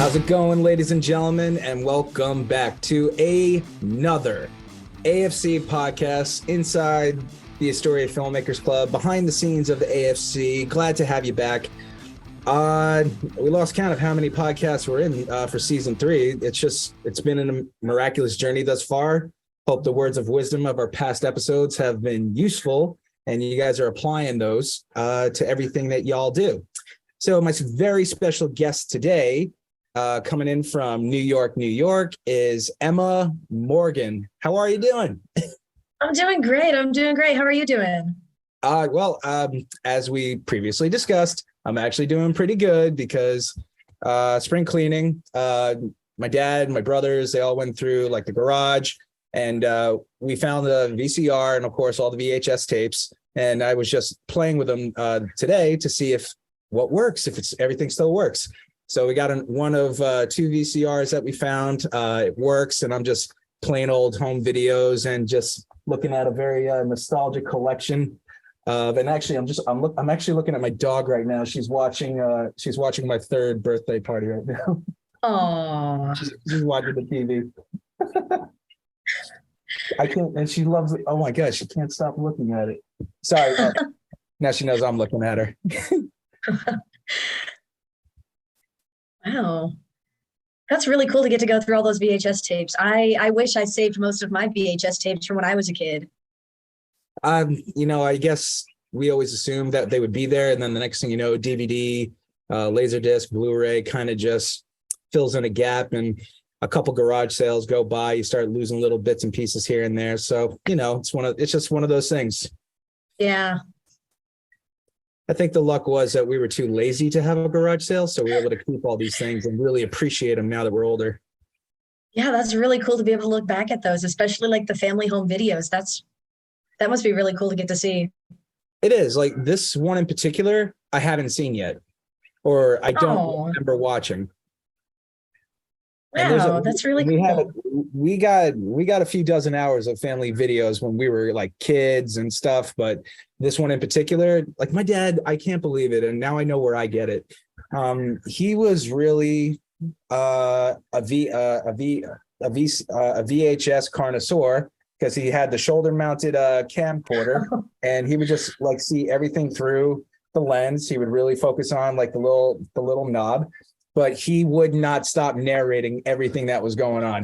How's it going, ladies and gentlemen, and welcome back to another AFC podcast inside the Astoria Filmmakers Club, behind the scenes of the AFC. Glad to have you back. We lost count of how many podcasts we're in for season 3. It's been a miraculous journey thus far. Hope the words of wisdom of our past episodes have been useful, and you guys are applying those to everything that y'all do. So my very special guest today, coming in from New York, New York, is Emma Morgan. How are you doing? I'm doing great. How are you doing? As we previously discussed, I'm actually doing pretty good because spring cleaning, my dad, my brothers, they all went through like the garage, and we found the VCR and of course all the VHS tapes. And I was just playing with them today to see if everything still works. So we got one of 2 VCRs that we found. It works, and I'm just playing old home videos and just looking at a very nostalgic collection. And actually, I'm actually looking at my dog right now. She's watching my 3rd birthday party right now. Oh, she's watching the TV. I can't, and she loves it. Oh my gosh, she can't stop looking at it. Sorry. Now she knows I'm looking at her. wow. That's really cool to get to go through all those VHS tapes. I wish I saved most of my VHS tapes from when I was a kid. I guess we always assumed that they would be there, and then the next thing you know, DVD, Laserdisc, Blu-ray kind of just fills in a gap, and a couple garage sales go by, you start losing little bits and pieces here and there. So, it's just one of those things. Yeah. I think the luck was that we were too lazy to have a garage sale, so we were able to keep all these things and really appreciate them now that we're older. Yeah, that's really cool to be able to look back at those, especially like the family home videos. That must be really cool to get to see. It is. Like this one in particular, I haven't seen yet, or I don't remember watching. Wow, that's really cool. We got a few dozen hours of family videos when we were like kids and stuff, but this one in particular, like my dad, I can't believe it, and now I know where I get it. He was really a VHS connoisseur, because he had the shoulder-mounted camcorder, and he would just like see everything through the lens. He would really focus on like the little knob, but he would not stop narrating everything that was going on.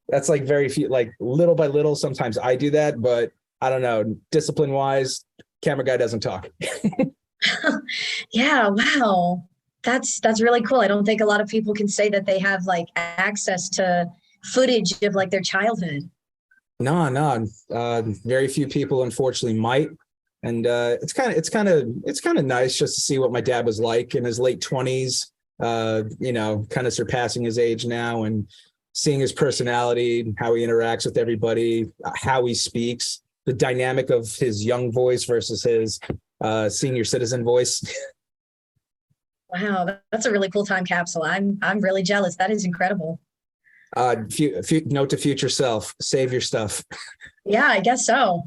That's like very few, like little by little. Sometimes I do that, but I don't know. Discipline-wise, camera guy doesn't talk. Yeah, wow. That's really cool. I don't think a lot of people can say that they have like access to footage of like their childhood. No. Very few people, unfortunately, might. And it's kind of nice just to see what my dad was like in his late 20s, kind of surpassing his age now, and seeing his personality, how he interacts with everybody, how he speaks, the dynamic of his young voice versus his senior citizen voice. Wow, that's a really cool time capsule. I'm really jealous. That is incredible. Note to future self: save your stuff. Yeah, I guess so.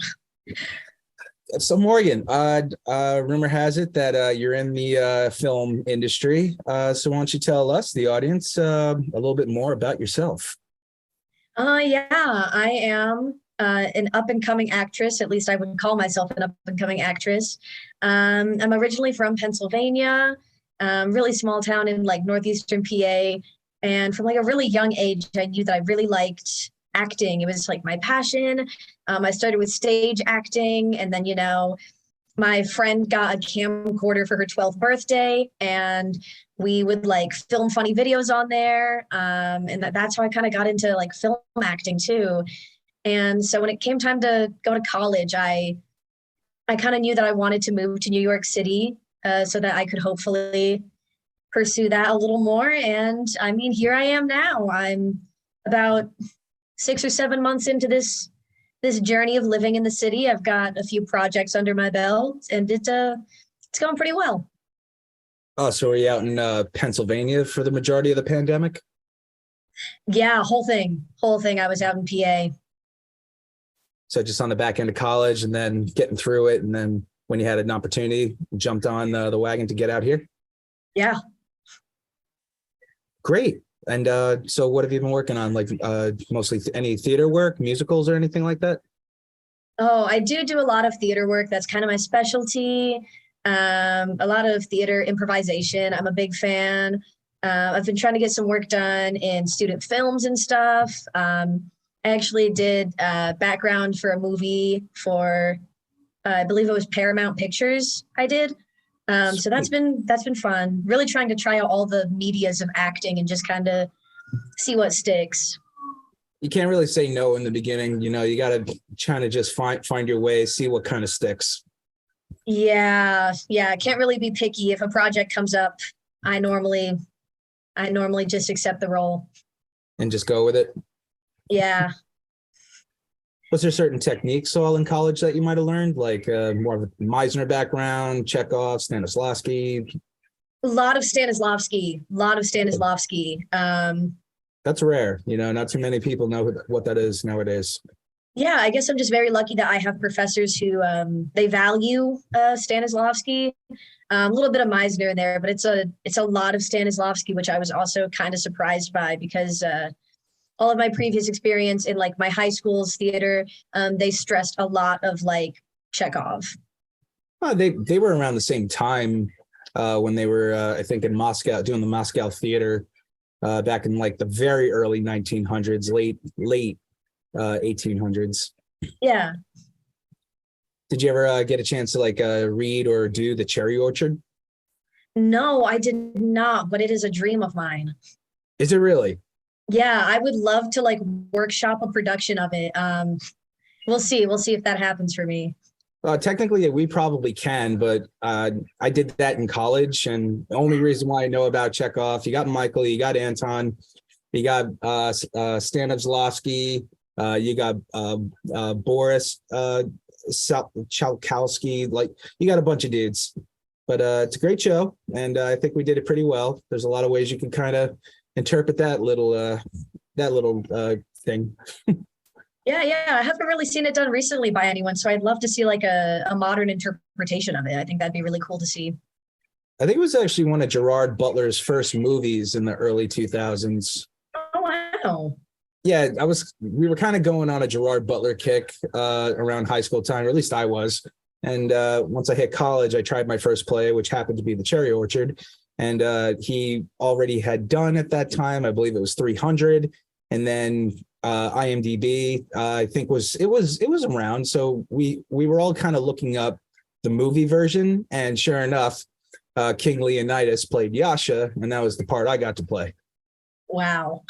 So Morgan, rumor has it that you're in the film industry. So why don't you tell us, the audience, a little bit more about yourself? Yeah, I am an up-and-coming actress. At least I would call myself an up-and-coming actress. I'm originally from Pennsylvania, really small town in like northeastern PA. And from like a really young age, I knew that I really liked acting. It was like my passion. I started with stage acting, and then, my friend got a camcorder for her 12th birthday, and we would like film funny videos on there. And that's how I kind of got into like film acting too. And so when it came time to go to college, I kind of knew that I wanted to move to New York City so that I could hopefully pursue that a little more. And I mean, here I am now. I'm about 6 or 7 months into this journey of living in the city. I've got a few projects under my belt, and it's going pretty well. Oh, so were you out in Pennsylvania for the majority of the pandemic? Yeah, whole thing. I was out in PA. So just on the back end of college, and then getting through it, and then when you had an opportunity, jumped on the wagon to get out here? Yeah. Great. And so what have you been working on? Like mostly any theater work, musicals or anything like that? Oh, I do a lot of theater work. That's kind of my specialty. A lot of theater improvisation. I'm a big fan. I've been trying to get some work done in student films and stuff. I actually did background for a movie for, I believe it was Paramount Pictures. I did. So Sweet. that's been fun. Really trying to try out all the medias of acting and just kind of see what sticks. You can't really say no in the beginning. You know, you got to try to just find your way, see what kind of sticks, Yeah. I can't really be picky. If a project comes up, I normally I normally just accept the role. and just go with it. Yeah. Was there certain techniques all in college that you might have learned, like more of a Meisner background, Chekhov, Stanislavski? A lot of Stanislavski. That's rare. You know, not too many people know what that is nowadays. Yeah, I guess I'm just very lucky that I have professors who they value Stanislavski. A little bit of Meisner in there, but it's a lot of Stanislavski, which I was also kind of surprised by because all of my previous experience in like my high school's theater, they stressed a lot of like Chekhov. They were around the same time when they were, I think, in Moscow doing the Moscow theater back in like the very early 1900s, late 1800s. Yeah. Did you ever get a chance to like read or do The Cherry Orchard? No, I did not, but it is a dream of mine. Is it really? Yeah, I would love to like workshop a production of it. We'll see. We'll see if that happens for me. Technically, we probably can, but I did that in college, and the only reason why I know about Chekhov, you got Michael, you got Anton, you got Stanislavski, you got Boris Chalkowski, like you got a bunch of dudes. But it's a great show, and I think we did it pretty well. There's a lot of ways you can kind of interpret that little thing. Yeah. I haven't really seen it done recently by anyone, so I'd love to see like a modern interpretation of it. I think that'd be really cool to see. I think it was actually one of Gerard Butler's first movies in the early 2000s. Oh wow. Yeah, we were kind of going on a Gerard Butler kick around high school time, or at least I was. And once I hit college, I tried my first play, which happened to be The Cherry Orchard. And he already had done at that time, I believe it was 300. And then IMDb, I think it was around. So we were all kind of looking up the movie version. And sure enough, King Leonidas played Yasha. And that was the part I got to play. Wow.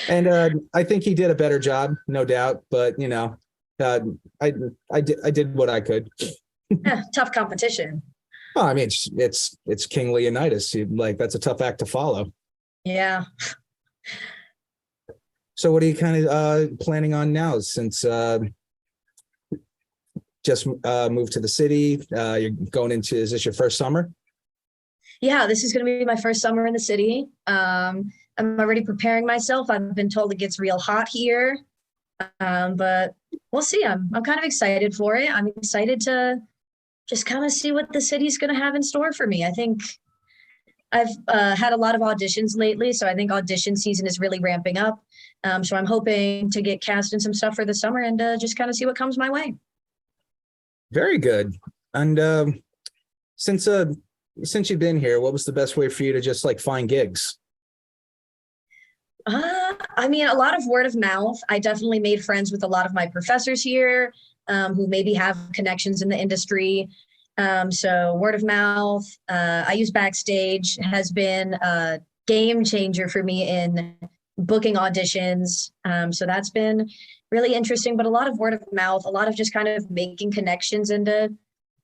And I think he did a better job, no doubt. But you know, I did what I could. Tough competition. Oh, I mean, it's King Leonidas. Like that's a tough act to follow. Yeah. So, what are you kind of planning on now? Since just moved to the city, you're going into. Is this your first summer? Yeah, this is going to be my first summer in the city. I'm already preparing myself. I've been told it gets real hot here, but we'll see. I'm kind of excited for it. I'm excited to just kind of see what the city's going to have in store for me. I think I've had a lot of auditions lately, so I think audition season is really ramping up. So I'm hoping to get cast in some stuff for the summer and just kind of see what comes my way. Very good. And since you've been here, what was the best way for you to just like find gigs? I mean, a lot of word of mouth. I definitely made friends with a lot of my professors here who maybe have connections in the industry. So word of mouth. I use Backstage has been a game changer for me in booking auditions. So that's been really interesting, but a lot of word of mouth, a lot of just kind of making connections and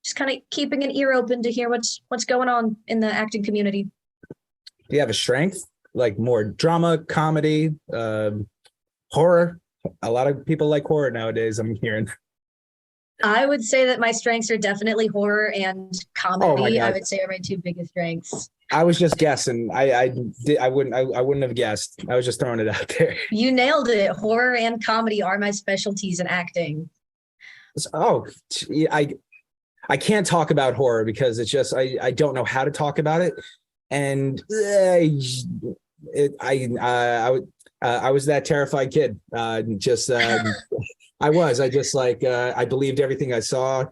just kind of keeping an ear open to hear what's going on in the acting community. Do you have a strength? Like more drama, comedy, horror? A lot of people like horror nowadays, I'm hearing. I would say that my strengths are definitely horror and Oh my comedy. I God. would say are my two biggest strengths. I was just guessing. I wouldn't have guessed. I was just throwing it out there. You nailed it. Horror and comedy are my specialties in acting. Oh, I can't talk about horror because it's just I don't know how to talk about it. And I was that terrified kid. I just like I believed everything I saw.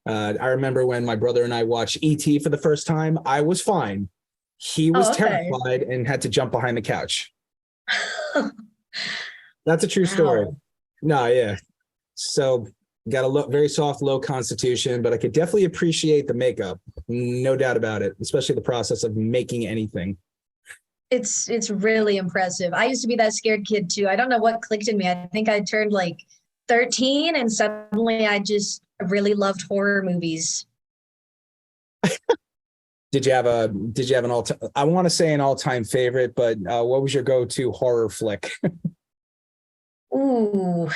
I remember when my brother and I watched E.T. for the first time. I was fine. He was Oh, okay. terrified and had to jump behind the couch. That's a true story. Wow. No, yeah. So got a very soft, low constitution, but I could definitely appreciate the makeup. No doubt about it, especially the process of making anything. It's really impressive. I used to be that scared kid too. I don't know what clicked in me. I think I turned like 13 and suddenly I just really loved horror movies. Did you have an I want to say an all-time favorite, but what was your go-to horror flick? Ooh.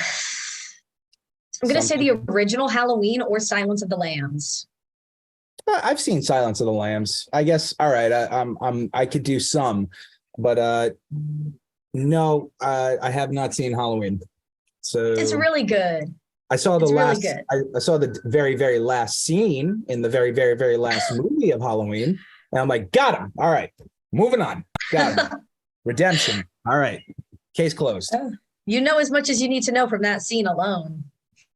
I'm gonna say the Something. original Halloween or Silence of the Lambs. I've seen Silence of the Lambs. I guess. All right. I could do some, but no, I have not seen Halloween. It's So really good. I saw the It's really last. good. I saw the very very last scene in the very very very last movie of Halloween, and I'm like, got him. All right, moving on. Got him. Redemption. All right, case closed. Oh, you know as much as you need to know from that scene alone.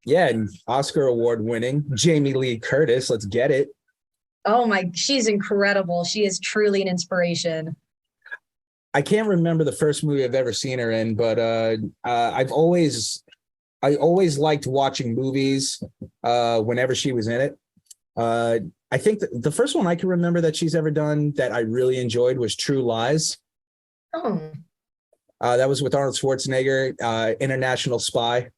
Yeah, and Oscar award winning Jamie Lee Curtis. Let's get it. Oh my, she's incredible. She is truly an inspiration. I can't remember the first movie I've ever seen her in, but I always liked watching movies whenever she was in it. I think the first one I can remember that she's ever done that I really enjoyed was True Lies. Oh, That was with Arnold Schwarzenegger, International Spy.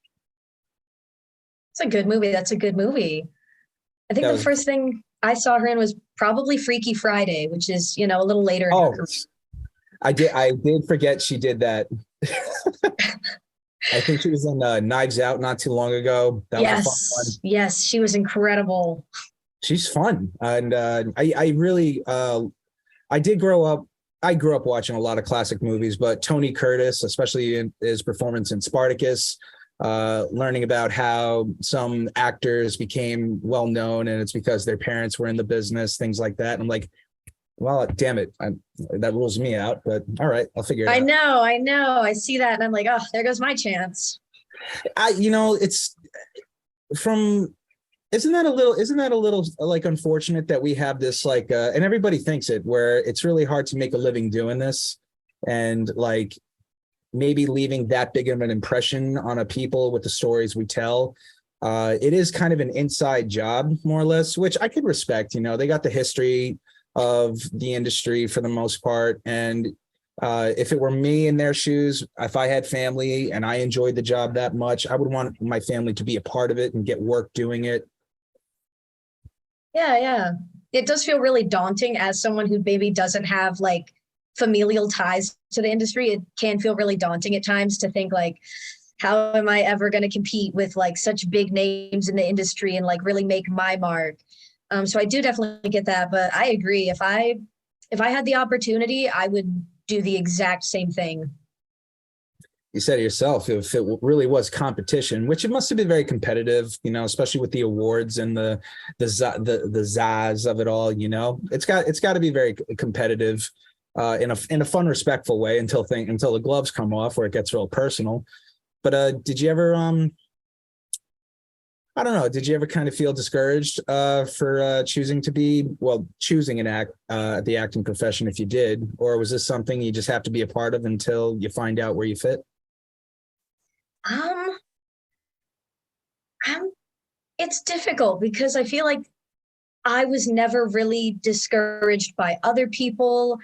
it's a good movie. That's a good movie. I think That the was first thing I saw her in was probably Freaky Friday, which is, a little later in her oh, career. I did forget she did that. I think she was in Knives Out not too long ago. That was a fun one. Yes, she was incredible. She's fun, and I really I did grow up. I grew up watching a lot of classic movies, but Tony Curtis, especially in his performance in Spartacus, learning about how some actors became well known, and it's because their parents were in the business, things like that. And I'm like, well, damn it, that rules me out. But all right, I'll figure it out. I know. I see that, and I'm like, oh, there goes my chance. It's from. Isn't that a little like unfortunate that we have this like and everybody thinks it where it's really hard to make a living doing this and like maybe leaving that big of an impression on a people with the stories we tell. It is kind of an inside job, more or less, which I could respect. They got the history of the industry for the most part. And if it were me in their shoes, if I had family and I enjoyed the job that much, I would want my family to be a part of it and get work doing it. Yeah, yeah. It does feel really daunting as someone who maybe doesn't have like familial ties to the industry. It can feel really daunting at times to think like, how am I ever going to compete with like such big names in the industry and like really make my mark? So I do definitely get that, but I agree. If I had the opportunity, I would do the exact same thing. You said it yourself, if it really was competition, which it must have been very competitive, especially with the awards and the zazz of it all, it's got to be very competitive in a fun, respectful way until the gloves come off where it gets real personal. But did you ever I don't know, did you ever kind of feel discouraged for choosing the acting profession if you did, or was this something you just have to be a part of until you find out where you fit? Um, I'm, it's difficult because I feel like I was never really discouraged by other people.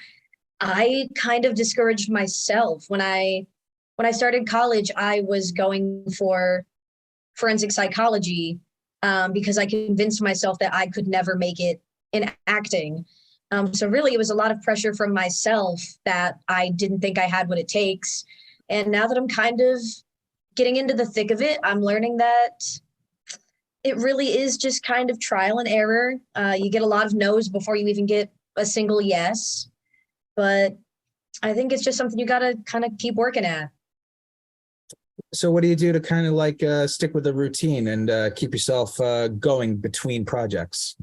I kind of discouraged myself when I started college. I was going for forensic psychology because I convinced myself that I could never make it in acting. So really, it was a lot of pressure from myself that I didn't think I had what it takes. And now that I'm kind of getting into the thick of it, I'm learning that it really is just kind of trial and error. You get a lot of no's before you even get a single yes. But I think it's just something you got to kind of keep working at. So what do you do to kind of like stick with the routine and keep yourself going between projects?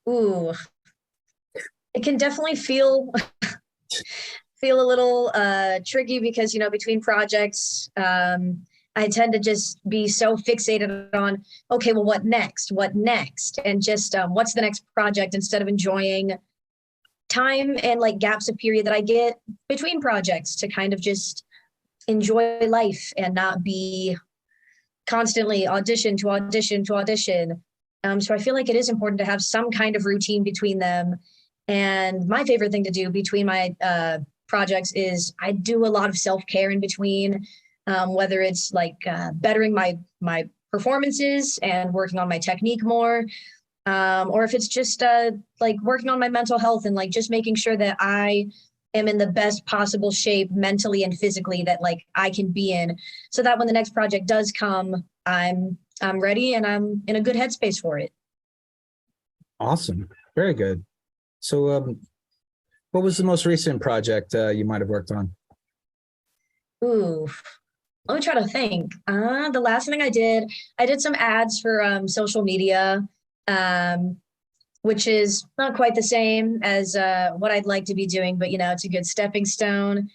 Ooh, it can definitely feel feel a little tricky because, between projects, I tend to just be so fixated on, okay, well, what next? What next? And just what's the next project instead of enjoying time and like gaps of period that I get between projects to kind of just enjoy life and not be constantly audition to audition to audition. So I feel like it is important to have some kind of routine between them. And my favorite thing to do between my projects is I do a lot of self-care in between, whether it's like bettering my performances and working on my technique more, or if it's just like working on my mental health and like just making sure that I am in the best possible shape mentally and physically that like I can be in, so that when the next project does come, I'm ready and I'm in a good headspace for it. Awesome. Very good. So, what was the most recent project you might have worked on? Ooh, let me try to think. The last thing I did some ads for social media, um, which is not quite the same as what I'd like to be doing, but it's a good stepping stone.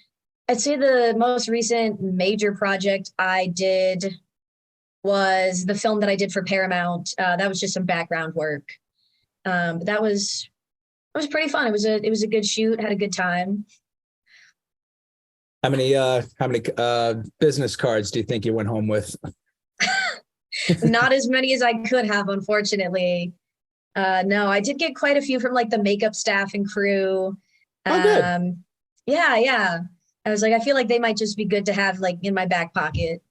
I'd say the most recent major project I did was the film that I did for Paramount. That was just some background work. But that was pretty fun. It was a good shoot, had a good time. How many business cards do you think you went home with? Not as many as I could have, unfortunately. No, I did get quite a few from like the makeup staff and crew. Oh, good. Yeah, yeah. I was like, I feel like they might just be good to have like in my back pocket.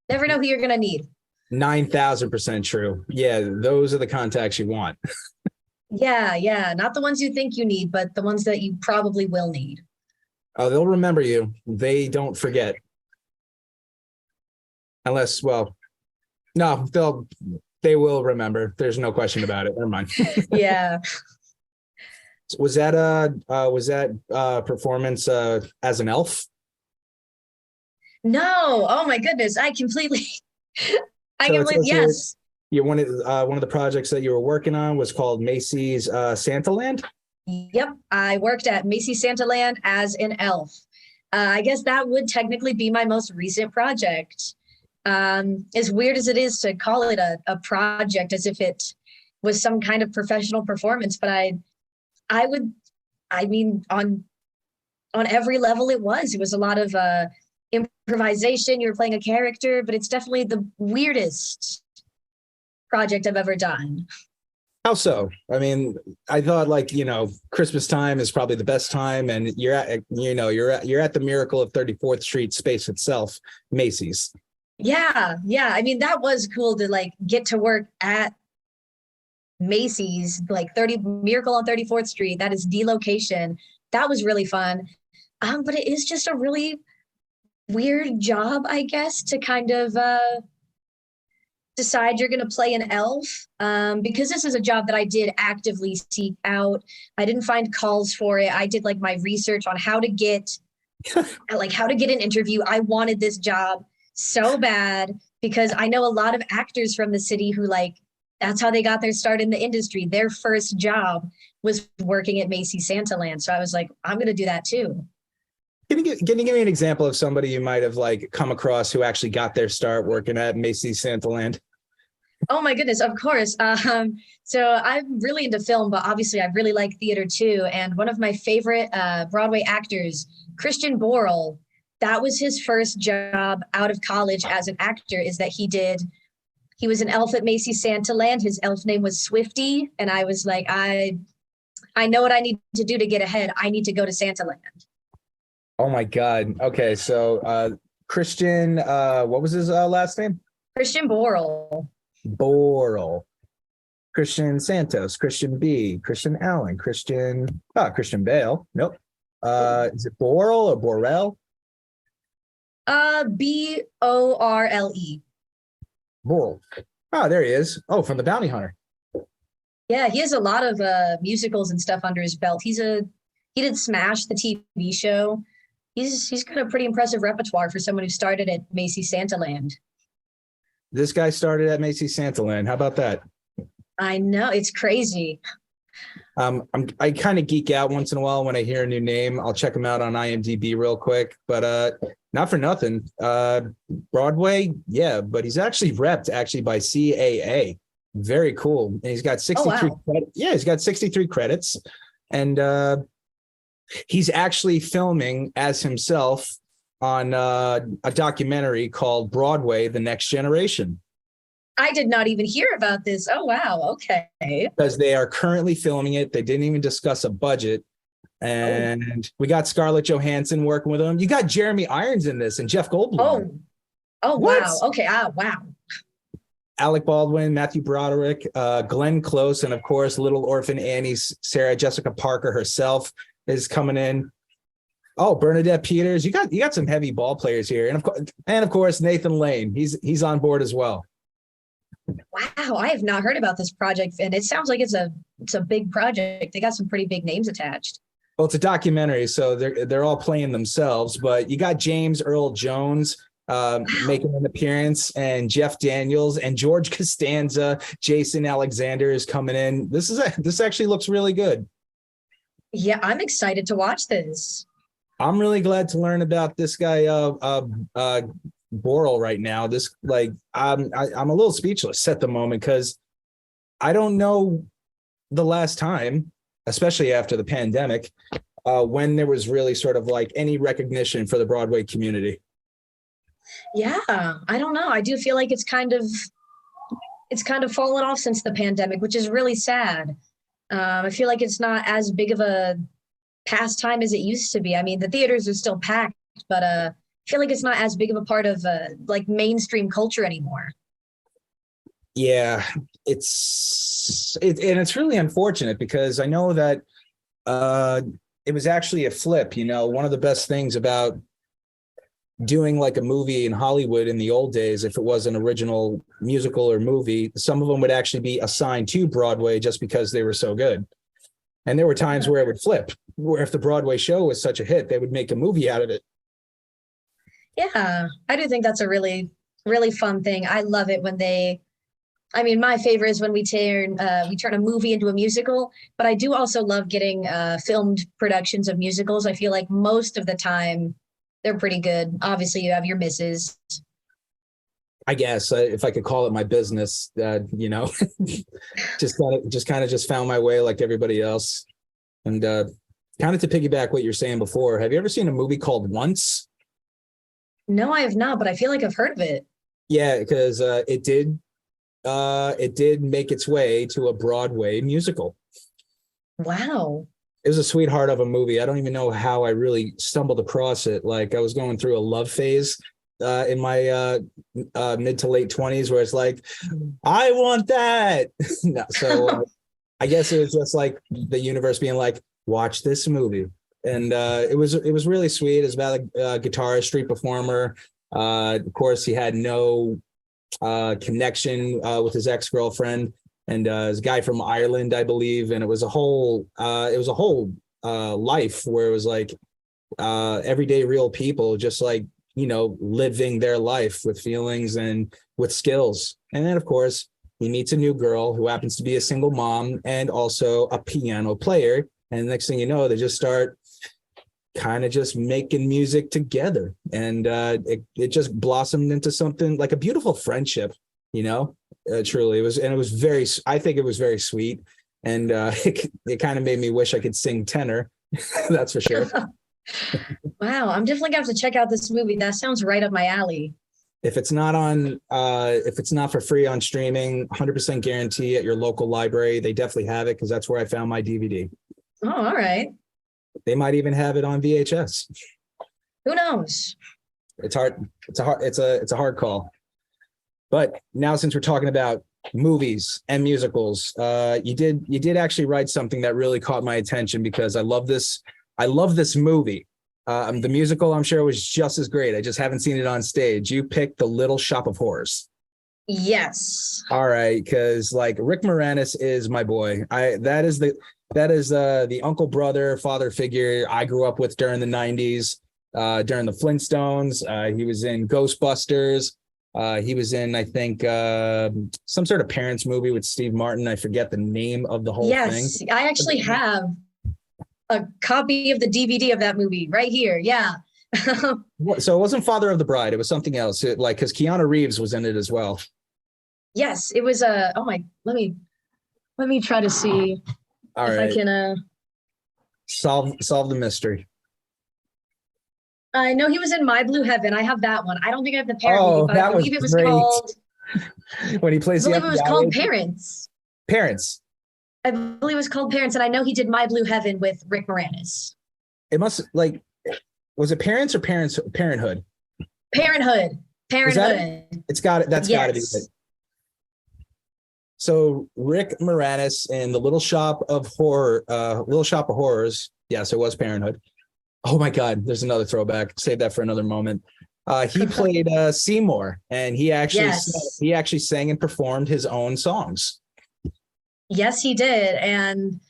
Never know who you're gonna need. 9,000% true. Yeah, those are the contacts you want. Yeah, yeah. Not the ones you think you need, but the ones that you probably will need. Oh, they'll remember you. They don't forget. Unless, well, no, they will remember. There's no question about it. Never mind. Yeah. Was that performance as an elf? No. Oh my goodness. I completely I So it completely says here yes. you one of the projects that you were working on was called Macy's Santaland. Yep. I worked at Macy's Santaland as an elf. I guess that would technically be my most recent project. As weird as it is to call it a project as if it was some kind of professional performance, but I would, I mean, on every level it was a lot of improvisation. You're playing a character, but it's definitely the weirdest project I've ever done. How so? I mean, I thought Christmas time is probably the best time, and you're at the Miracle of 34th Street space itself, Macy's. Yeah, yeah. I mean, that was cool to like get to work at Macy's, like 30 Miracle on 34th Street. That is the location. That was really fun. But it is just a really weird job, I guess, to kind of decide you're going to play an elf, because this is a job that I did actively seek out. I didn't find calls for it. I did like my research on how to get an interview. I wanted this job so bad because I know a lot of actors from the city who like that's how they got their start in the industry. Their first job was working at Macy's Santaland. So I was like, I'm going to do that too. Can you give me an example of somebody you might have like come across who actually got their start working at Macy's Santaland? Oh my goodness, of course. So I'm really into film, but obviously I really like theater too. And one of my favorite Broadway actors, Christian Borle, that was his first job out of college as an actor, is that he was an elf at Macy's Santaland. His elf name was Swifty. And I was like, I know what I need to do to get ahead. I need to go to Santaland. Oh my God. Okay, so Christian, what was his last name? Christian Borle. Boral, Christian Santos, Christian B, Christian Allen, Christian Bale. Nope. Is it Boral or Borel? Borle. Boral. Oh, there he is. Oh, from the Bounty Hunter. Yeah, he has a lot of musicals and stuff under his belt. He did Smash, the TV show. He's got a pretty impressive repertoire for someone who started at Macy's Santaland. This guy started at Macy's Santaland. How about that? I know, it's crazy. I kind of geek out once in a while when I hear a new name. I'll check him out on IMDb real quick, but not for nothing. Broadway, yeah, but he's actually repped actually by CAA. Very cool. And he's got 63 wow. Yeah, he's got 63 credits. And he's actually filming as himself on a documentary called Broadway: The Next Generation. I did not even hear about this. Oh, wow. Okay. Because they are currently filming it. They didn't even discuss a budget. Oh, And we got Scarlett Johansson working with him. You got Jeremy Irons in this and Jeff Goldblum. oh, oh, What? wow. Okay. Ah, wow. Alec Baldwin, Matthew Broderick, Glenn Close, and of course, Little Orphan Annie's Sarah Jessica Parker herself is coming in. Oh, Bernadette Peters. You got some heavy ball players here. And of course, Nathan Lane. He's on board as well. Wow. I have not heard about this project, and it sounds like it's a big project. They got some pretty big names attached. Well, it's a documentary, so they're all playing themselves. But you got James Earl Jones making an appearance, and Jeff Daniels and George Costanza, Jason Alexander is coming in. This actually looks really good. Yeah, I'm excited to watch this. I'm really glad to learn about this guy, Boral right now. I'm a little speechless at the moment because I don't know the last time, especially after the pandemic, when there was really sort of like any recognition for the Broadway community. Yeah, I don't know. I do feel like it's kind of fallen off since the pandemic, which is really sad. I feel like it's not as big of a pastime as it used to be. I mean, the theaters are still packed, but I feel like it's not as big of a part of like mainstream culture anymore. Yeah, and it's really unfortunate because I know that it was actually a flip. One of the best things about doing like a movie in Hollywood in the old days, if it was an original musical or movie, some of them would actually be assigned to Broadway just because they were so good. And there were times where it would flip, where if the Broadway show was such a hit, they would make a movie out of it. Yeah, I do think that's a really, really fun thing. I love it when I mean, my favorite is when we turn a movie into a musical, but I do also love getting filmed productions of musicals. I feel like most of the time they're pretty good. Obviously, you have your misses. I guess if I could call it my business, just kind of found my way like everybody else. And kind of to piggyback what you're saying before, have you ever seen a movie called Once? No, I have not, but I feel like I've heard of it. Yeah, because it did make its way to a Broadway musical. Wow. It was a sweetheart of a movie. I don't even know how I really stumbled across it. Like I was going through a love phase in my mid to late 20s where it's like, I want that. No, so I guess it was just like the universe being like, watch this movie. And it was really sweet. It's about a guitarist, street performer. Of course, he had no connection with his ex-girlfriend, and his guy from Ireland, I believe. And it was a whole life where it was like everyday real people just like, living their life with feelings and with skills. And then, of course, he meets a new girl who happens to be a single mom and also a piano player. And the next thing you know, they just start kind of just making music together. And it just blossomed into something like a beautiful friendship, truly. I think it was very sweet. And it kind of made me wish I could sing tenor. That's for sure. Wow, I'm definitely gonna have to check out this movie. That sounds right up my alley. If it's not for free on streaming, 100% guarantee at your local library, they definitely have it because that's where I found my DVD. Oh, all right. They might even have it on VHS. Who knows? It's hard. It's a hard call. But now, since we're talking about movies and musicals, you did actually write something that really caught my attention because I love this movie. The musical, I'm sure, was just as great. I just haven't seen it on stage. You picked The Little Shop of Horrors. Yes. All right, because like Rick Moranis is my boy. That is the uncle, brother, father figure I grew up with during the 90s, during the Flintstones. He was in Ghostbusters. He was in, I think, some sort of parents movie with Steve Martin. I forget the name of the whole thing. Yes, I actually have a copy of the DVD of that movie right here. Yeah. So it wasn't Father of the Bride. It was something else. Like, because Keanu Reeves was in it as well. Yes, it was oh my, let me try to see All if I right, can solve the mystery. I know he was in My Blue Heaven. I have that one. I don't think I have the parent movie, Oh, but I that was believe it was great called when he I plays the believe it was FBI called agent. Parents. Parents. I believe it was called Parents, and I know he did My Blue Heaven with Rick Moranis. It must like was it Parents or Parenthood? Parenthood. Is that it? Parenthood. It's got it. That's got to be it. Yes. So Rick Moranis in the Little Shop of Horrors. Yes, it was Parenthood. Oh my God, there's another throwback. Save that for another moment. He played Seymour, and Yes. he actually sang and performed his own songs. Yes, he did. And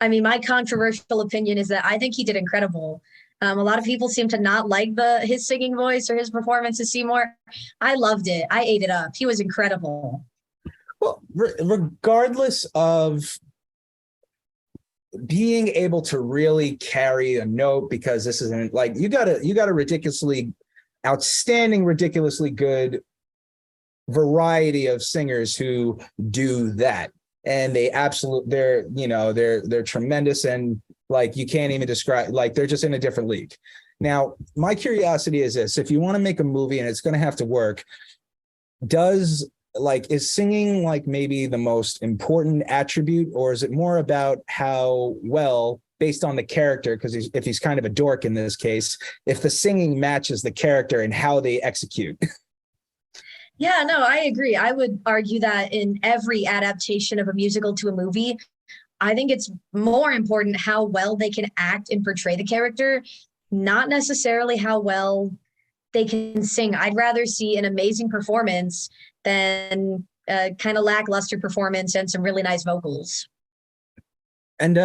I mean, my controversial opinion is that I think he did incredible. A lot of people seem to not like his singing voice or his performance as Seymour. I loved it. I ate it up. He was incredible. Well, regardless of being able to really carry a note, because this isn't like you got a ridiculously outstanding, ridiculously good variety of singers who do that, and they're tremendous, and like you can't even describe, like they're just in a different league. Now, my curiosity is this: if you want to make a movie and it's going to have to work, is singing like maybe the most important attribute, or is it more about how well, based on the character, because if he's kind of a dork in this case, if the singing matches the character and how they execute? Yeah, no, I agree. I would argue that in every adaptation of a musical to a movie, I think it's more important how well they can act and portray the character, not necessarily how well they can sing. I'd rather see an amazing performance than a kind of lackluster performance and some really nice vocals. And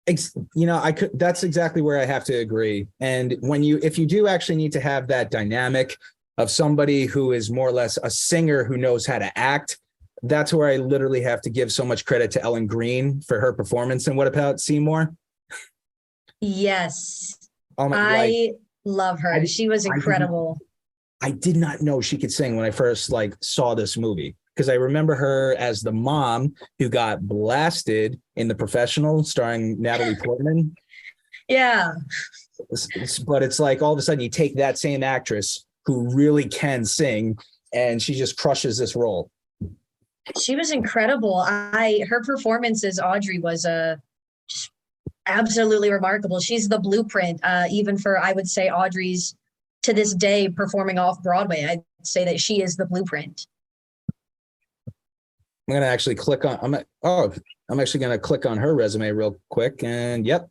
that's exactly where I have to agree. And if you do actually need to have that dynamic of somebody who is more or less a singer who knows how to act, that's where I literally have to give so much credit to Ellen Greene for her performance. And what about Seymour? Yes. Oh my, I love her. She was incredible. I did not know she could sing when I first saw this movie, because I remember her as the mom who got blasted in The Professional starring Natalie Portman. Yeah. But it's like all of a sudden you take that same actress who really can sing and she just crushes this role. She was incredible. Her performance as Audrey was just absolutely remarkable. She's the blueprint, even for, I would say, Audrey's to this day performing off Broadway. I'd say that she is the blueprint. I'm gonna actually click on. I'm actually gonna click on her resume real quick, and yep,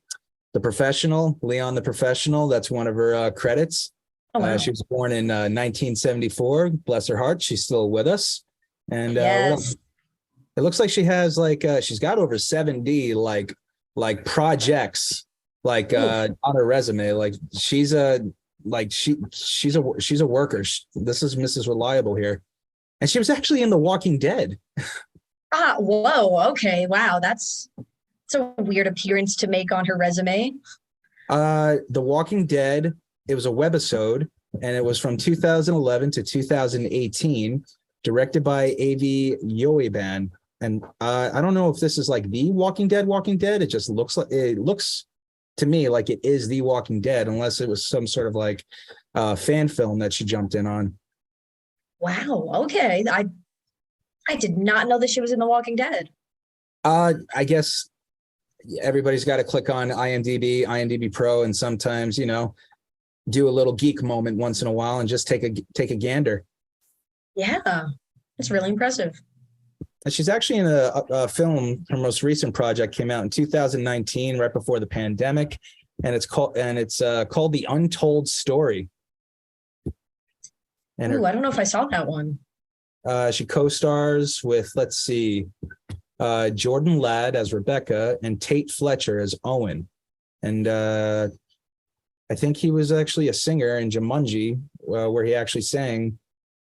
The Professional, Leon the Professional. That's one of her credits. Oh, wow. She was born in 1974. Bless her heart, she's still with us. And yes. It looks like she has she's got over 70 projects on her resume. Like she's a worker. This is Mrs. Reliable here, and she was actually in The Walking Dead. Whoa. Okay. Wow. That's a weird appearance to make on her resume. The Walking Dead. It was a webisode, and it was from 2011 to 2018, directed by Avi Yoeban. And I don't know if this is like The Walking Dead. It just looks to me like it is The Walking Dead, unless it was some sort of fan film that she jumped in on. Wow. Okay. I did not know that she was in The Walking Dead. I guess everybody's got to click on IMDb Pro, and sometimes, do a little geek moment once in a while and just take a gander. Yeah, it's really impressive. And she's actually in a film. Her most recent project came out in 2019, right before the pandemic, and it's called The Untold Story. And I don't know if I saw that one. She co-stars with, let's see, Jordan Ladd as Rebecca and Tate Fletcher as Owen. And I think he was actually a singer in Jumanji, where he actually sang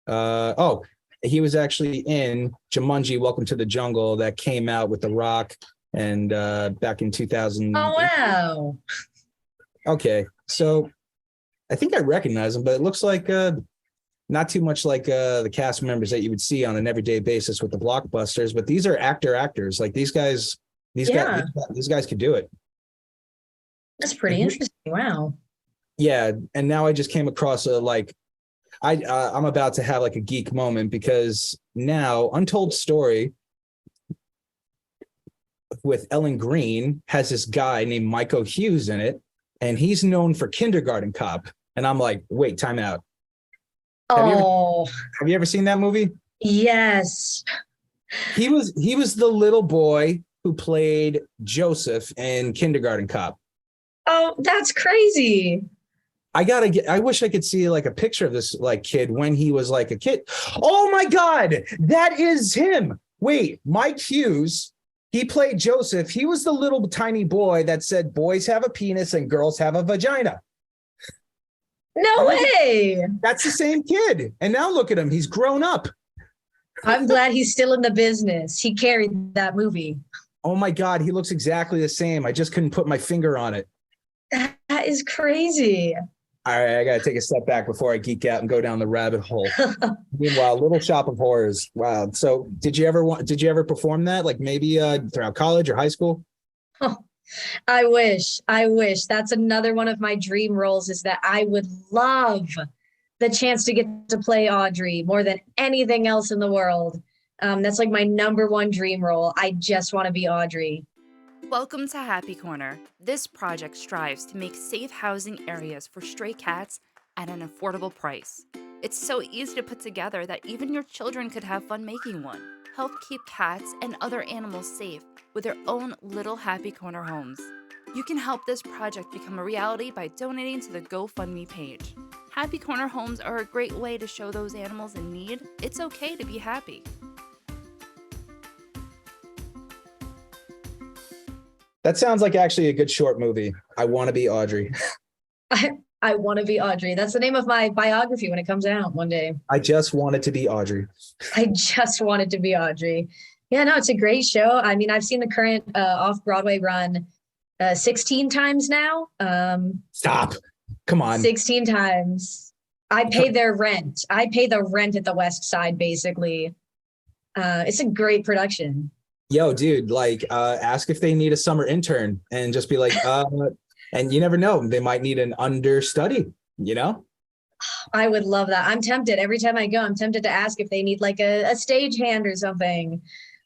Oh, he was actually in Jumanji: Welcome to the Jungle that came out with The Rock and back in 2008. Oh, wow. Okay, so I think I recognize him, but it looks like not too much like the cast members that you would see on an everyday basis with the blockbusters. But these are actors. Like Yeah, these guys could do it. that's pretty interesting. Wow. Yeah, and now I just came across I'm about to have like a geek moment because now Untold Story with Ellen Green has this guy named Michael Hughes in it, and he's known for Kindergarten Cop. And I'm like, wait, time out. Oh, Have you ever seen that movie? yes. He was the little boy who played Joseph in Kindergarten Cop. Oh, that's crazy. I wish I could see like a picture of this like kid when he was like a kid. Oh my God, that is him. Wait, Mike Hughes, he played Joseph. He was the little tiny boy that said boys have a penis and girls have a vagina. No way. That's the same kid. And now look at him. He's grown up. I'm glad he's still in the business. He carried that movie. Oh my God, he looks exactly the same. I just couldn't put my finger on it. That is crazy. All right, I got to take a step back before I geek out and go down the rabbit hole. Meanwhile, Little Shop of Horrors. Wow. So, did you ever perform that? Like maybe throughout college or high school? Oh, I wish. I wish. That's another one of my dream roles is that I would love the chance to get to play Audrey more than anything else in the world. That's like my number one dream role. I just want to be Audrey. Welcome to Happy Corner. This project strives to make safe housing areas for stray cats at an affordable price. It's so easy to put together that even your children could have fun making one. Help keep cats and other animals safe with their own little Happy Corner homes. You can help this project become a reality by donating to the GoFundMe page. Happy Corner homes are a great way to show those animals in need it's okay to be happy. That sounds like actually a good short movie. I Want to Be Audrey. I want to be Audrey. That's the name of my biography when it comes out one day. I just wanted to be Audrey. I just wanted to be Audrey. Yeah, no, it's a great show. I mean, I've seen the current off-Broadway run 16 times now. Stop. Come on. 16 times. I pay their rent. I pay the rent at the West Side, basically. It's a great production. Yo, dude, like ask if they need a summer intern and just be like, and you never know, they might need an understudy, you know? I would love that. I'm tempted. Every time I go, I'm tempted to ask if they need like a stage hand or something.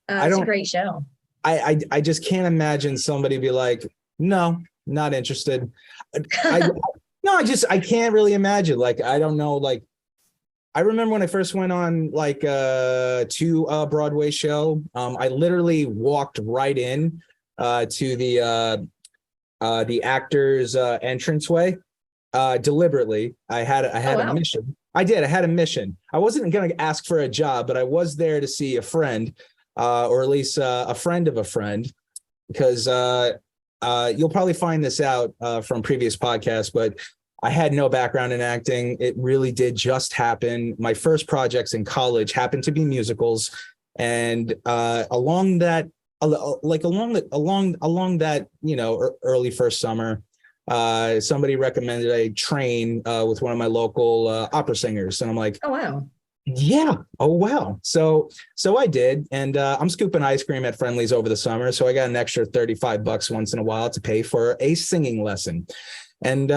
It's a great show. I just can't imagine somebody be like, no, not interested. I can't really imagine. Like, I don't know, like, I remember when I first went on like to a Broadway show, I literally walked right in to the actors entranceway deliberately. I had a mission. I had a mission. I wasn't going to ask for a job, but I was there to see a friend, or at least a friend of a friend, because you'll probably find this out from previous podcasts, but I had no background in acting. It really did just happen. My first projects in college happened to be musicals, and along that, early first summer, somebody recommended I train with one of my local opera singers, and I'm like, oh wow, yeah, oh wow. So I did, and I'm scooping ice cream at Friendly's over the summer, so I got an extra $35 once in a while to pay for a singing lesson. And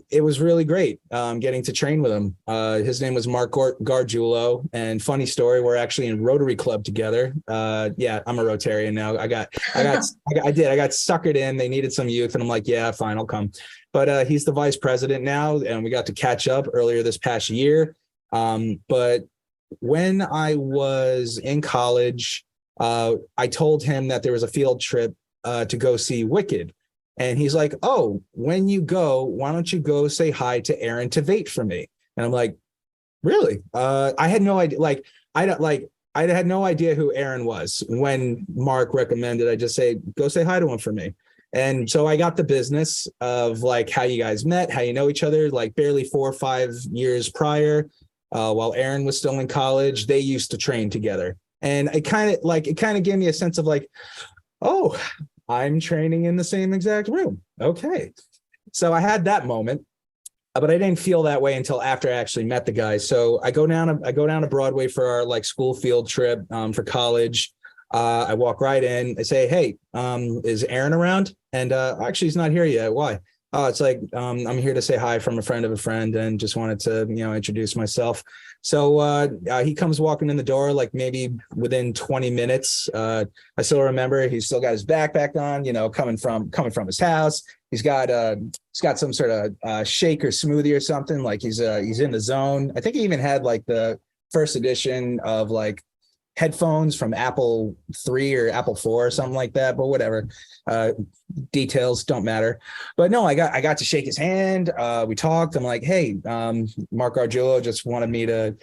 it was really great getting to train with him. His name was Mark Gargiulo. And funny story, we're actually in Rotary Club together. Yeah, I'm a Rotarian now. I got suckered in. They needed some youth, and I'm like, yeah, fine, I'll come. But he's the vice president now, and we got to catch up earlier this past year. But when I was in college, I told him that there was a field trip to go see Wicked. And he's like, oh, when you go, why don't you go say hi to Aaron Tveit for me? And I'm like, really? I had no idea. I had no idea who Aaron was. When Mark recommended, I just say, go say hi to him for me. And so I got the business of like how you guys met, how you know each other, like barely 4 or 5 years prior. while Aaron was still in college. They used to train together. And it kind of gave me a sense of like, oh, I'm training in the same exact room. Okay. So I had that moment, but I didn't feel that way until after I actually met the guys. So I go down to Broadway for our like school field trip for college. I walk right in. I say, hey, is Aaron around? And actually, he's not here yet. Why? Oh, it's like, I'm here to say hi from a friend of a friend and just wanted to, introduce myself. So he comes walking in the door, like maybe within 20 minutes. I still remember he's still got his backpack on, coming from his house. He's got some sort of shake or smoothie or something. Like he's in the zone. I think he even had like the first edition of like headphones from Apple 3 or Apple 4 or something like that, but whatever. Details don't matter. But no, I got to shake his hand. We talked. I'm like, hey, Mark Gargiulo just wanted me to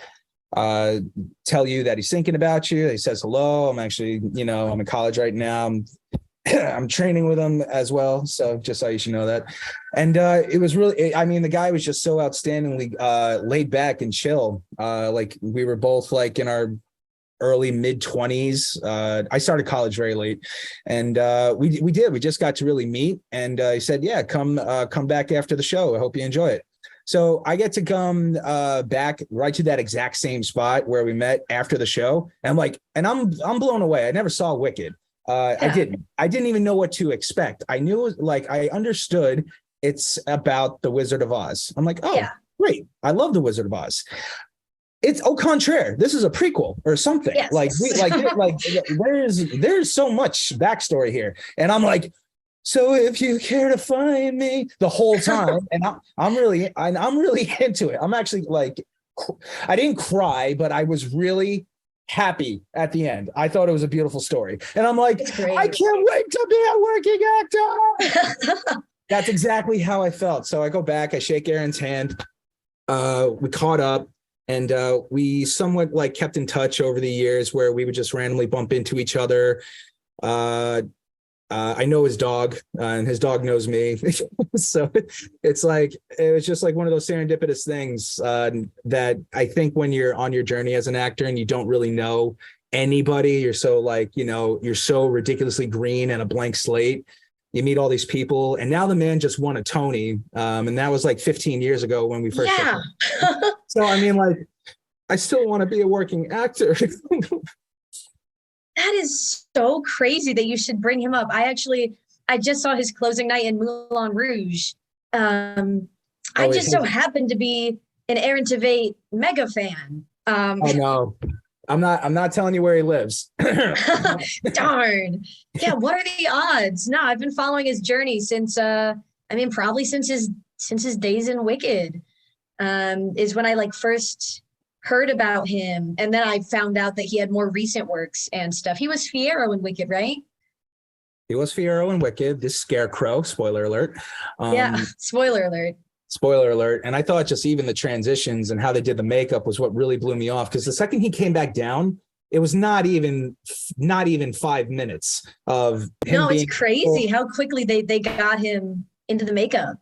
tell you that he's thinking about you. He says hello. I'm actually, I'm in college right now. I'm training with him as well. So just so you should know that. And it was really, the guy was just so outstandingly laid back and chill. Like we were both like in our early mid-20s. I started college very late, and we just got to really meet. And he said, yeah, come back after the show. I hope you enjoy it. So I get to come back right to that exact same spot where we met after the show. And I'm like, and I'm blown away. I never saw Wicked. I didn't even know what to expect. I knew, like, I understood it's about the Wizard of Oz. I'm like, oh, great. I love the Wizard of Oz. It's au contraire. This is a prequel or something. Yes. Like there's so much backstory here. And I'm like, so if you care to find me the whole time. And I'm really into it. I'm actually like, I didn't cry, but I was really happy at the end. I thought it was a beautiful story. And I'm like, I can't wait to be a working actor. That's exactly how I felt. So I go back, I shake Aaron's hand. We caught up. And we somewhat like kept in touch over the years where we would just randomly bump into each other. I know his dog and his dog knows me. So it's like, it was just like one of those serendipitous things that I think when you're on your journey as an actor and you don't really know anybody, you're so like, you're so ridiculously green and a blank slate. You meet all these people, and now the man just won a Tony. And that was like 15 years ago when we first. Yeah. So, like, I still want to be a working actor. That is so crazy that you should bring him up. I just saw his closing night in Moulin Rouge. I just so happened to be an Aaron Tveit mega fan. Oh no. I'm not telling you where he lives. Darn. Yeah, what are the odds? No, I've been following his journey since probably since his days in Wicked. Is when I like first heard about him, and then I found out that he had more recent works and stuff. He was Fiyero in Wicked, right? He was Fiyero in Wicked, this scarecrow, spoiler alert. Spoiler alert. Spoiler alert. And I thought just even the transitions and how they did the makeup was what really blew me off. Because the second he came back down, it was not even 5 minutes of him. No, it's crazy how quickly they got him into the makeup.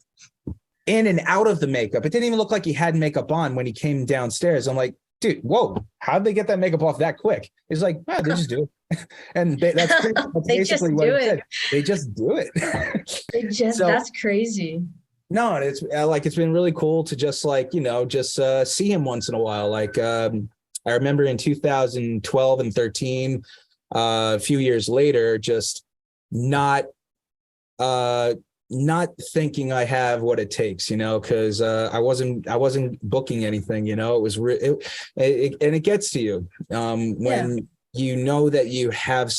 In and out of the makeup. It didn't even look like he had makeup on when he came downstairs. I'm like, dude, whoa, how'd they get that makeup off that quick? He's like, they just do it. And that's basically what he said. They just do it. That's crazy. No, it's like, it's been really cool to just like, see him once in a while. Like, I remember in 2012 and 13, a few years later, just not thinking I have what it takes, because I wasn't booking anything, it was and it gets to you when you know that you have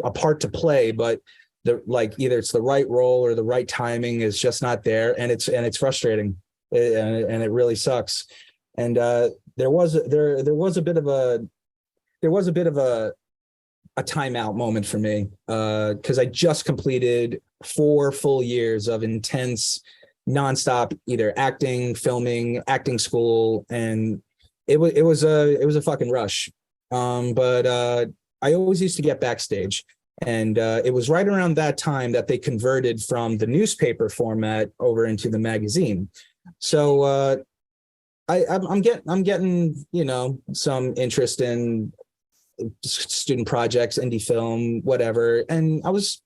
a part to play, but either it's the right role or the right timing is just not there, and it's frustrating, and it really sucks. And there was a bit of a timeout moment for me because I just completed 4 full years of intense, nonstop either acting, filming, acting school, and it was a fucking rush. But I always used to get backstage. And it was right around that time that they converted from the newspaper format over into the magazine. So I'm getting, some interest in student projects, indie film, whatever. And I was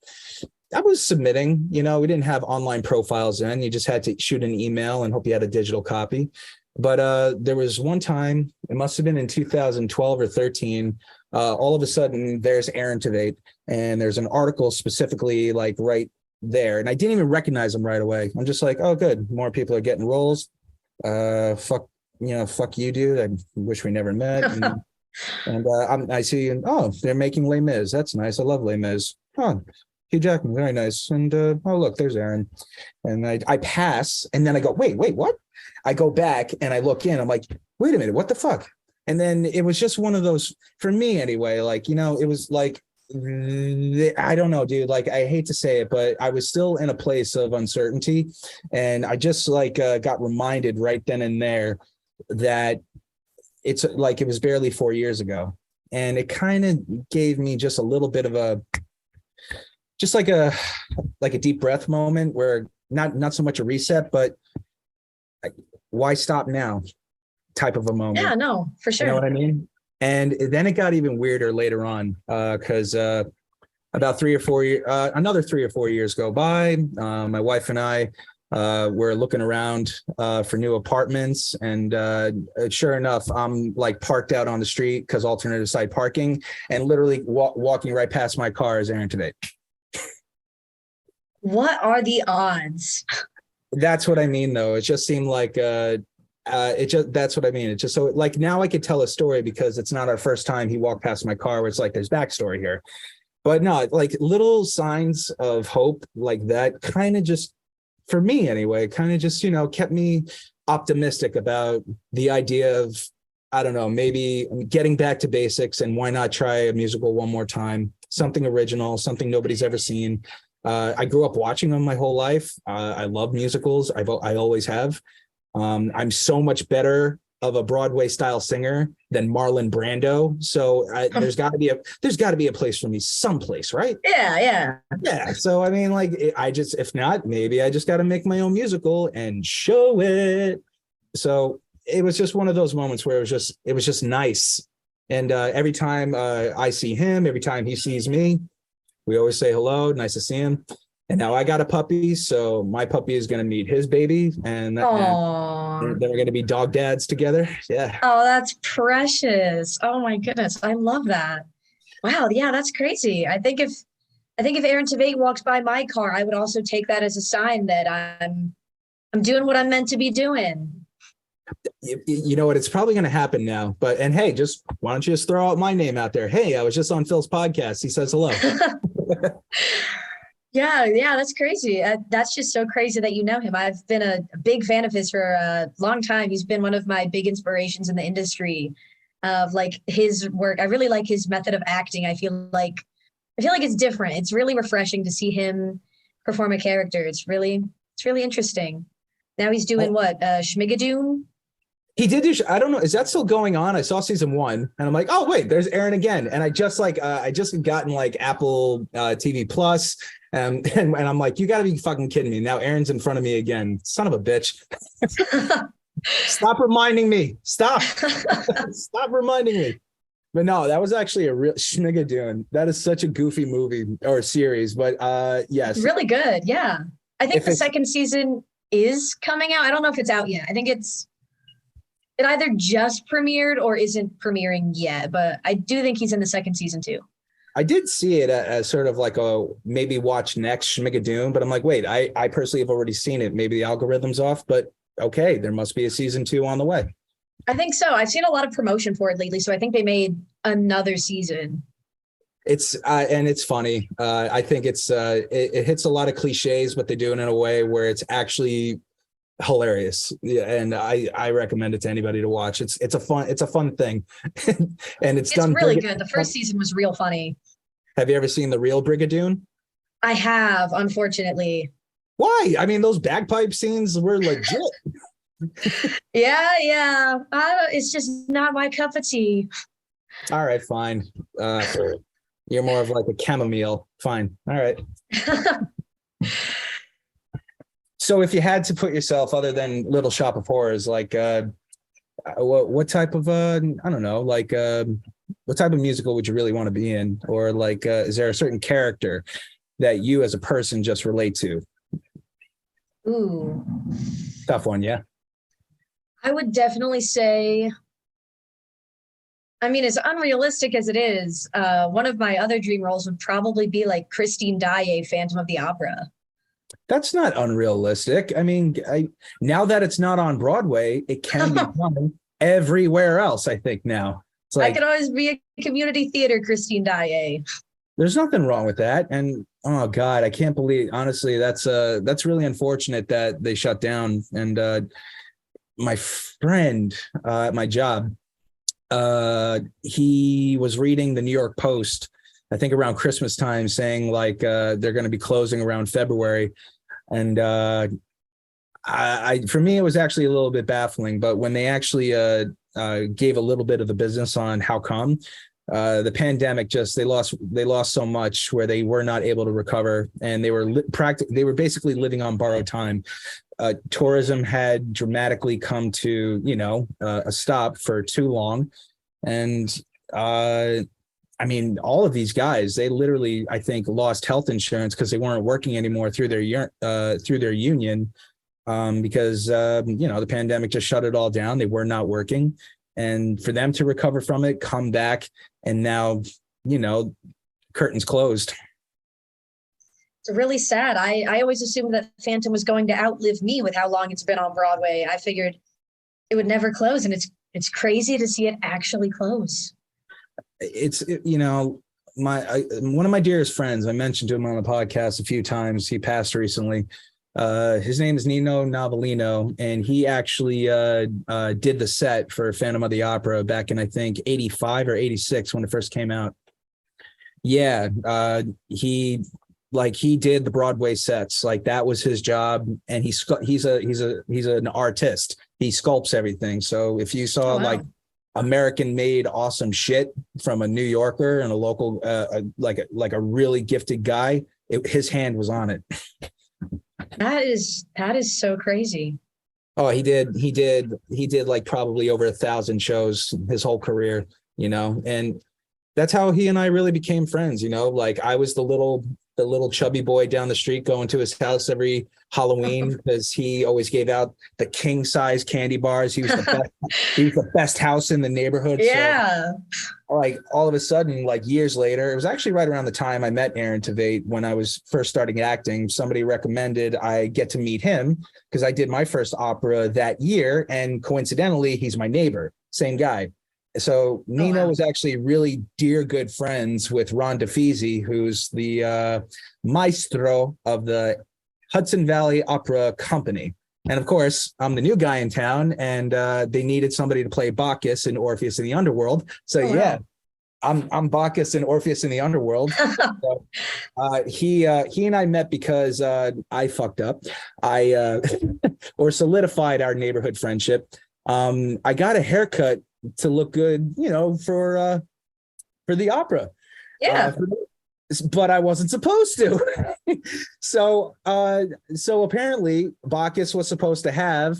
submitting, we didn't have online profiles then. You just had to shoot an email and hope you had a digital copy. But there was one time, it must have been in 2012 or 13, all of a sudden there's Aaron Tveit, and there's an article specifically like right there. And I didn't even recognize him right away. I'm just like, oh, good. More people are getting roles. Fuck you, dude. I wish we never met. I see, oh, they're making Les Mis. That's nice. I love Les Mis. Oh, Hugh Jackman, very nice. And oh, look, there's Aaron. And I pass, and then I go, wait, what? I go back and I look in. I'm like, wait a minute, what the fuck? And then it was just one of those, for me anyway, like, it was like, I don't know, dude. Like, I hate to say it, but I was still in a place of uncertainty. And I just got reminded right then and there that it's like it was barely 4 years ago. And it kind of gave me just a little bit of a deep breath moment where not so much a reset, but why stop now type of a moment. Yeah, no, for sure. You know what I mean? And then it got even weirder later on because about 3 or 4 years, another 3 or 4 years go by. My wife and I were looking around for new apartments, and sure enough, I'm like parked out on the street because alternative side parking, and literally walking right past my car is Aaron Tveit. What are the odds? That's what I mean, though. It just seemed like that's what I mean. It's just so like now I could tell a story because it's not our first time he walked past my car where it's like there's backstory here. But no, like little signs of hope like that kind of just, for me anyway, kind of just, kept me optimistic about the idea of, I don't know, maybe getting back to basics, and why not try a musical one more time, something original, something nobody's ever seen. I grew up watching them my whole life. I love musicals. I always have. I'm so much better of a Broadway style singer than Marlon Brando. So there's got to be a place for me someplace, right? Yeah. So I mean, like, if not, maybe I just got to make my own musical and show it. So it was just one of those moments where it was just nice. And every time I see him, every time he sees me, we always say hello. Nice to see him. And now I got a puppy, so my puppy is going to meet his baby, and then we're going to be dog dads together. Yeah. Oh, that's precious. Oh my goodness, I love that. Wow, yeah, that's crazy. I think if Aaron Tveit walks by my car, I would also take that as a sign that I'm doing what I'm meant to be doing. You know what? It's probably going to happen now. And hey, why don't you just throw out my name out there? Hey, I was just on Phil's podcast. He says hello. Yeah, that's crazy. That's just so crazy that you know him. I've been a big fan of his for a long time. He's been one of my big inspirations in the industry of like his work. I really like his method of acting. I feel like it's different. It's really refreshing to see him perform a character. It's really interesting. Now he's doing what? Schmigadoon? He did do, I don't know, is that still going on? I saw season 1 and I'm like, oh wait, there's Aaron again. And I just gotten like Apple TV Plus, and I'm like, you gotta be fucking kidding me. Now Aaron's in front of me again. Son of a bitch. Stop reminding me. Stop reminding me. But no, that was actually a real Schmigadoon. That is such a goofy movie or series, but yes. Really good, yeah. I think the second season is coming out. I don't know if it's out yet. I think it either just premiered or isn't premiering yet, but I do think he's in the second season too. I did see it as sort of like a maybe watch next Schmigadoon, but I'm like, wait, I personally have already seen it. Maybe the algorithm's off, but okay, there must be a season 2 on the way. I think so. I've seen a lot of promotion for it lately, so I think they made another season. It's and it's funny. I think it hits a lot of cliches, but they do it in a way where it's actually hilarious. Yeah, and I recommend it to anybody to watch. It's a fun thing. And it's done really good. The first season was real funny. Have you ever seen the real Brigadoon? I have, unfortunately. Why? I mean, those bagpipe scenes were legit. Yeah. It's just not my cup of tea. All right, fine. You're more of like a chamomile. Fine. All right. So if you had to put yourself, other than Little Shop of Horrors, like What type of I don't know, like what type of musical would you really want to be in, or like is there a certain character that you as a person just relate to? Ooh, Tough one, yeah. I would definitely say, I mean, as unrealistic as it is, one of my other dream roles would probably be like Christine Daae, Phantom of the Opera. That's not unrealistic. I mean, now that it's not on Broadway, it can be done everywhere else. I think now it's I like could always be a community theater Christine Daae. there's nothing wrong with that. And oh God, I can't believe honestly that's really unfortunate that they shut down. And my friend at my job, he was reading the New York Post, I think around Christmas time, saying like they're going to be closing around February. And for me, it was actually a little bit baffling. But when they actually gave a little bit of the business on how come, the pandemic they lost so much where they were not able to recover, and they were basically living on borrowed time. Tourism had dramatically come to a stop for too long, and I mean, all of these guys, they literally, I think, lost health insurance because they weren't working anymore through their union, because the pandemic just shut it all down. They were not working, and for them to recover from it, come back, and now, curtains closed. It's really sad. I always assumed that Phantom was going to outlive me with how long it's been on Broadway. I figured it would never close, and it's crazy to see it actually close. It's one of my dearest friends, I mentioned to him on the podcast a few times. He passed recently. His name is Nino Novelino, and he actually did the set for Phantom of the Opera back in, I think, 85 or 86 when it first came out. Yeah, he did the Broadway sets. Like, that was his job, and he's an artist. He sculpts everything. So if you saw like American made awesome shit from a New Yorker and a local like a really gifted guy, his hand was on it. That is so crazy. Oh, he did like probably over 1,000 shows his whole career, and that's how he and I really became friends. Like, I was the little chubby boy down the street going to his house every Halloween because he always gave out the king size candy bars. He was the best. He was the best house in the neighborhood. Yeah. So, like, all of a sudden, like years later, it was actually right around the time I met Aaron Tveit when I was first starting acting. Somebody recommended I get to meet him because I did my first opera that year, and coincidentally, he's my neighbor, same guy. So Nino was actually really dear good friends with Ron DeFeasy, who's the maestro of the Hudson Valley Opera Company. And of course, I'm the new guy in town, and they needed somebody to play Bacchus in Orpheus in the Underworld. So I'm Bacchus and Orpheus in the Underworld. So, he and I met because I fucked up. I or solidified our neighborhood friendship. I got a haircut to look good, for the opera. Yeah. But I wasn't supposed to. So apparently Bacchus was supposed to have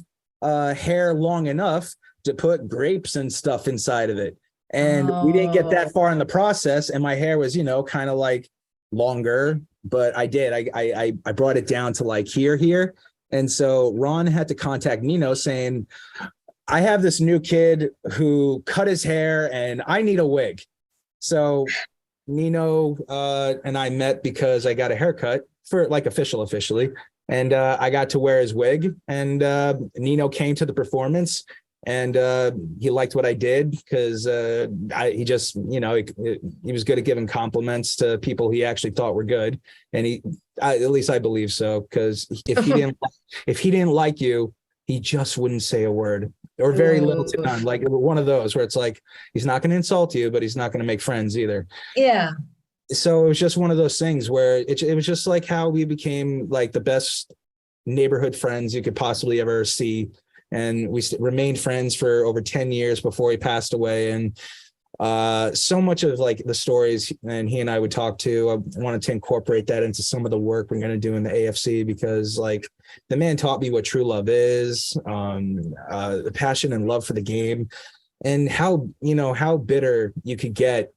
hair long enough to put grapes and stuff inside of it. And we didn't get that far in the process. And my hair was, kind of like longer, but I did. I brought it down to like here. And so Ron had to contact Nino saying, I have this new kid who cut his hair and I need a wig. So Nino and I met because I got a haircut for like officially. And I got to wear his wig, and Nino came to the performance, and he liked what I did because he just, he was good at giving compliments to people he actually thought were good. And at least I believe so, because if he didn't like you, he just wouldn't say a word, or very little to none. Like, one of those where it's like, he's not going to insult you, but he's not going to make friends either. Yeah. So it was just one of those things where it was just like how we became like the best neighborhood friends you could possibly ever see. And we remained friends for over 10 years before he passed away. And So much of like the stories and he and I would talk to, I wanted to incorporate that into some of the work we're going to do in the AFC, because like the man taught me what true love is, the passion and love for the game, and how bitter you could get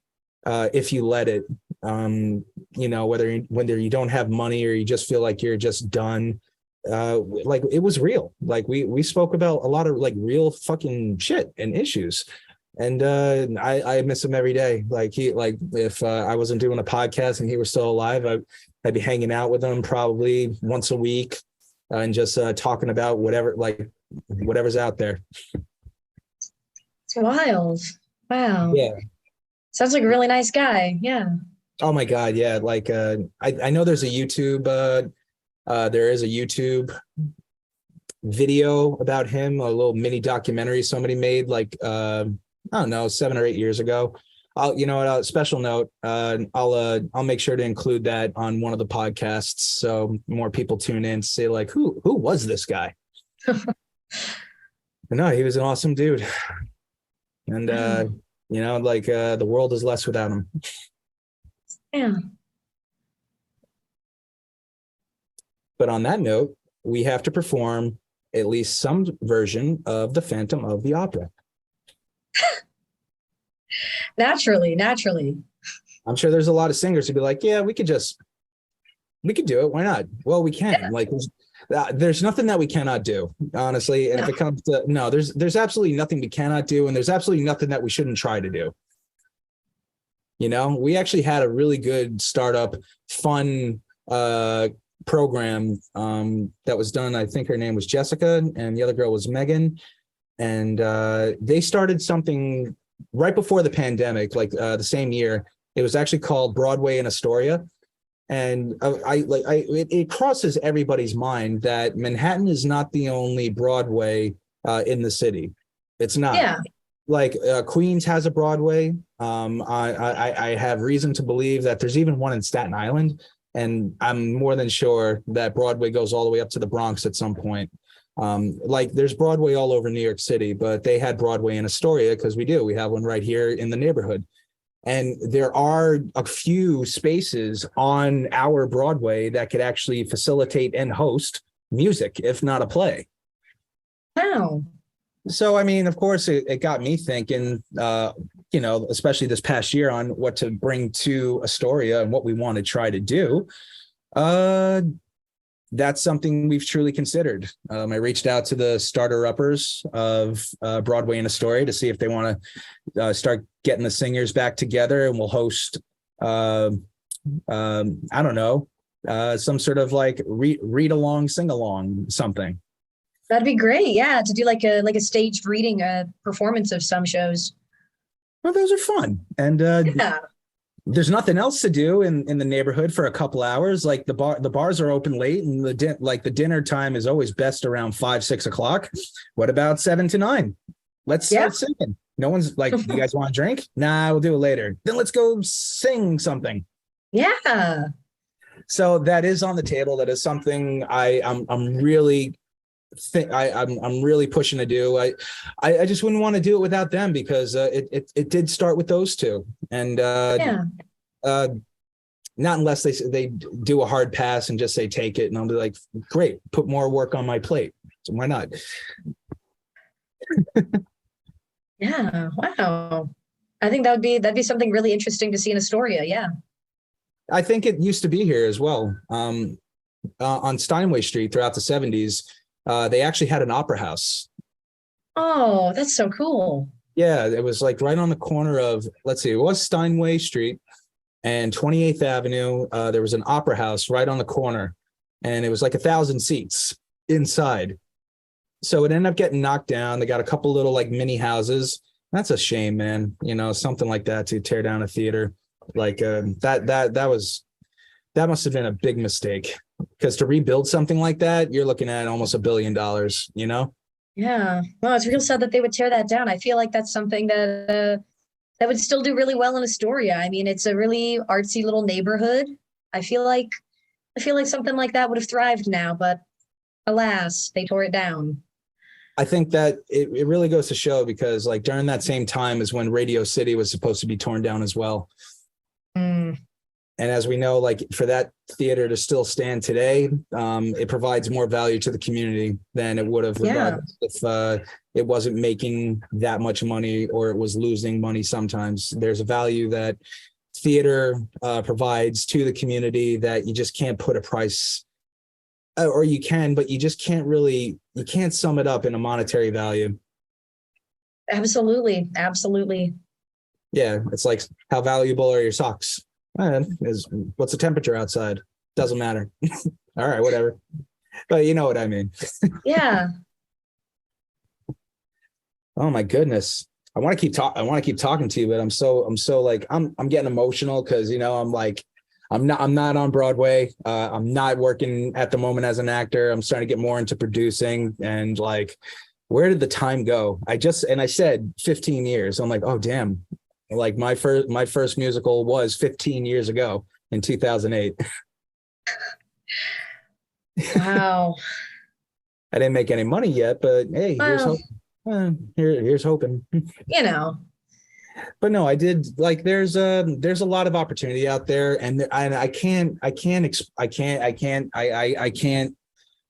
if you let it. Whether you don't have money or you just feel like you're just done. Like it was real. Like we spoke about a lot of like real fucking shit and issues. And I miss him every day. Like if I wasn't doing a podcast and he was still alive, I'd be hanging out with him probably once a week and just talking about whatever's out there. It's wild. Wow. Yeah. Sounds like a really nice guy. Yeah. Oh my God. Yeah. Like I know there's a YouTube. There is a YouTube video about him, a little mini documentary somebody made like I don't know, 7 or 8 years ago. Special note, I'll make sure to include that on one of the podcasts so more people tune in to say like, who was this guy? No, he was an awesome dude. And the world is less without him. Yeah. But on that note, we have to perform at least some version of the Phantom of the Opera. Naturally. I'm sure there's a lot of singers who'd be like, yeah, we could do it. Why not? Well, we can. Yeah. Like, there's nothing that we cannot do, honestly. And if it comes to, no, there's absolutely nothing we cannot do. And there's absolutely nothing that we shouldn't try to do. We actually had a really good startup, fun program that was done. I think her name was Jessica and the other girl was Megan. And they started something right before the pandemic, like the same year. It was actually called Broadway in Astoria. And it crosses everybody's mind that Manhattan is not the only Broadway in the city. It's not. Yeah. Like Queens has a Broadway. I have reason to believe that there's even one in Staten Island. And I'm more than sure that Broadway goes all the way up to the Bronx at some point. There's Broadway all over New York City, but they had Broadway in Astoria because we have one right here in the neighborhood. And there are a few spaces on our Broadway that could actually facilitate and host music, if not a play. Wow. So, I mean, of course, it got me thinking, especially this past year on what to bring to Astoria and what we want to try to do. That's something we've truly considered. I reached out to the starter-uppers of Broadway in Astoria to see if they want to start getting the singers back together, and we'll host, I don't know, some sort of like read-along, sing-along, something. That'd be great. Yeah, to do like a staged reading, performance of some shows. Well, those are fun, and Yeah. there's nothing else to do in the neighborhood for a couple hours. Like the bars are open late, and the dinner time is always best around 5-6 o'clock. What about 7 to 9? Let's start singing. No one's like, you guys want a drink? Nah, we'll do it later. Then let's go sing something. Yeah. So that is on the table. That is something I'm really I'm really pushing to do. I just wouldn't want to do it without them, because it did start with those two, and not unless they do a hard pass and just say take it, and I'll be like, great, put more work on my plate. So why not? Yeah. Wow. I think that'd be something really interesting to see in Astoria. Yeah. I think it used to be here as well. On Steinway Street throughout the 70s. They actually had an opera house. Oh, that's so cool. Yeah, it was like right on the corner of, let's see, it was Steinway Street and 28th Avenue. There was an opera house right on the corner, and it was like 1,000 seats inside. So it ended up getting knocked down. They got a couple little like mini houses. That's a shame, man. Something like that, to tear down a theater like that must have been a big mistake, because to rebuild something like that, you're looking at almost $1 billion, Yeah. Well, it's real sad that they would tear that down. I feel like that's something that would still do really well in Astoria. I mean, it's a really artsy little neighborhood. I feel like something like that would have thrived now, but alas, they tore it down. I think that it really goes to show, because like during that same time is when Radio City was supposed to be torn down as well. Mm, And as we know, like for that theater to still stand today, it provides more value to the community than it would have regardless if it wasn't making that much money or it was losing money. Sometimes there's a value that theater provides to the community that you just can't put a price, or you can, but you just can't really, you can't sum it up in a monetary value. absolutely. Absolutely. Yeah, it's like, how valuable are your socks? What's the temperature outside? Doesn't matter. All right, whatever. But you know what I mean. Yeah. Oh my goodness. I want to keep talking to you, but I'm so like, I'm getting emotional because, you know, I'm not on Broadway. I'm not working at the moment as an actor. I'm starting to get more into producing, and like, where did the time go? I said 15 years. I'm like, oh damn. Like my first musical was 15 years ago in 2008. Wow. I didn't make any money yet, but hey, here's Well, hope. Here's hoping. you know, But no, I did, like, there's a lot of opportunity out there, and I can't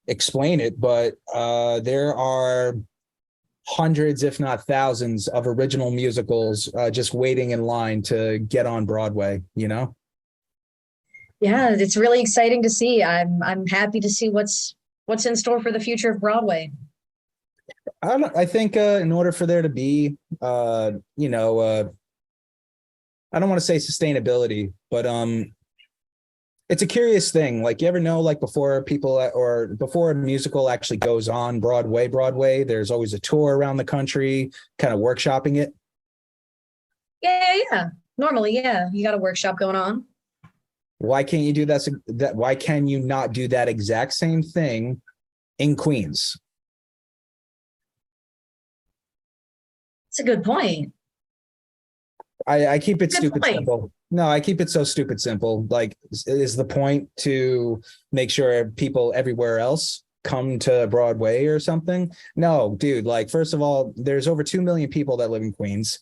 explain it, but there are hundreds, if not thousands, of original musicals just waiting in line to get on Broadway, you know? yeah, it's really exciting to see. I'm happy to see what's in store for the future of Broadway. I think in order for there to be, you know, I don't want to say sustainability, but it's a curious thing. Like, you ever know, like before a musical actually goes on Broadway, there's always a tour around the country, kind of workshopping it. Yeah. Normally, yeah, you got a workshop going on. Why can't you do that? Why can you not do that exact same thing in Queens? It's a good point. I keep it Good stupid point. simple. No, I keep it so stupid simple. Like, is the point to make sure people everywhere else come to Broadway or something? No, dude, like, first of all, there's over 2 million people that live in Queens.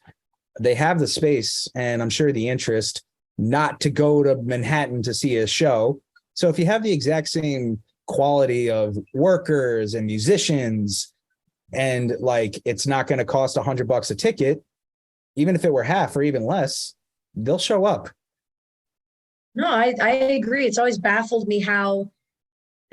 They have the space, and I'm sure the interest, not to go to Manhattan to see a show. So if you have the exact same quality of workers and musicians, and like, it's not going to cost $100 a ticket, even if it were half or even less, they'll show up. No, I agree. It's always baffled me how,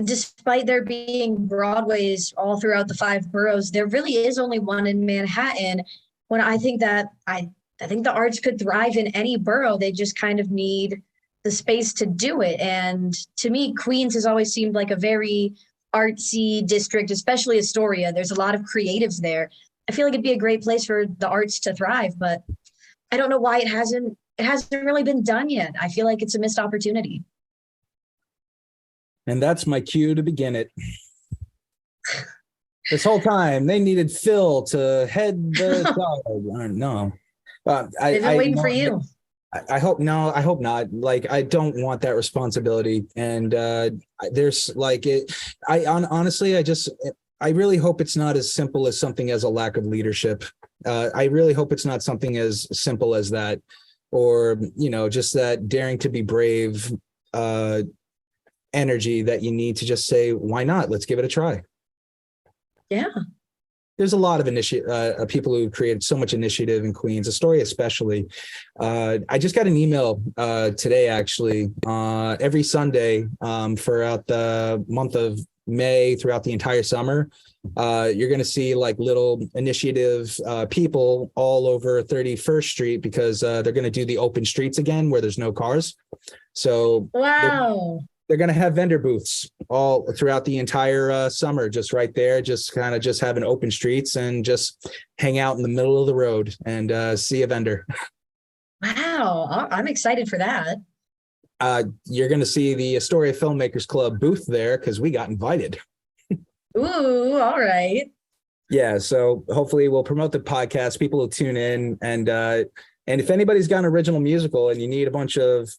despite there being Broadways all throughout the five boroughs, there really is only one in Manhattan. When I think that I think the arts could thrive in any borough. They just kind of need the space to do it. And to me, Queens has always seemed like a very artsy district, especially Astoria. There's a lot of creatives there. I feel like it'd be a great place for the arts to thrive, but I don't know why it hasn't really been done yet. I feel like it's a missed opportunity. And that's my cue to begin it. This whole time they needed Phil to head the no. They've been waiting for you. I hope not. Like, I don't want that responsibility. And there's like it. Honestly, I really hope it's not as simple as something as a lack of leadership. I really hope it's not something as simple as that, or, you know, just that daring to be brave energy that you need to just say, why not? Let's give it a try. Yeah. There's a lot of people who created so much initiative in Queens, Astoria especially. I just got an email today, actually. Every Sunday throughout the month of May, throughout the entire summer, you're going to see like little initiative people all over 31st Street, because they're going to do the open streets again where there's no cars. So wow. they're going to have vendor booths all throughout the entire summer, just right there, just kind of just having open streets and just hang out in the middle of the road and see a vendor. Wow. I'm excited for that. You're going to see the Astoria Filmmakers Club booth there because we got invited. Ooh, all right. Yeah, so hopefully we'll promote the podcast. People will tune in, and if anybody's got an original musical and you need a bunch of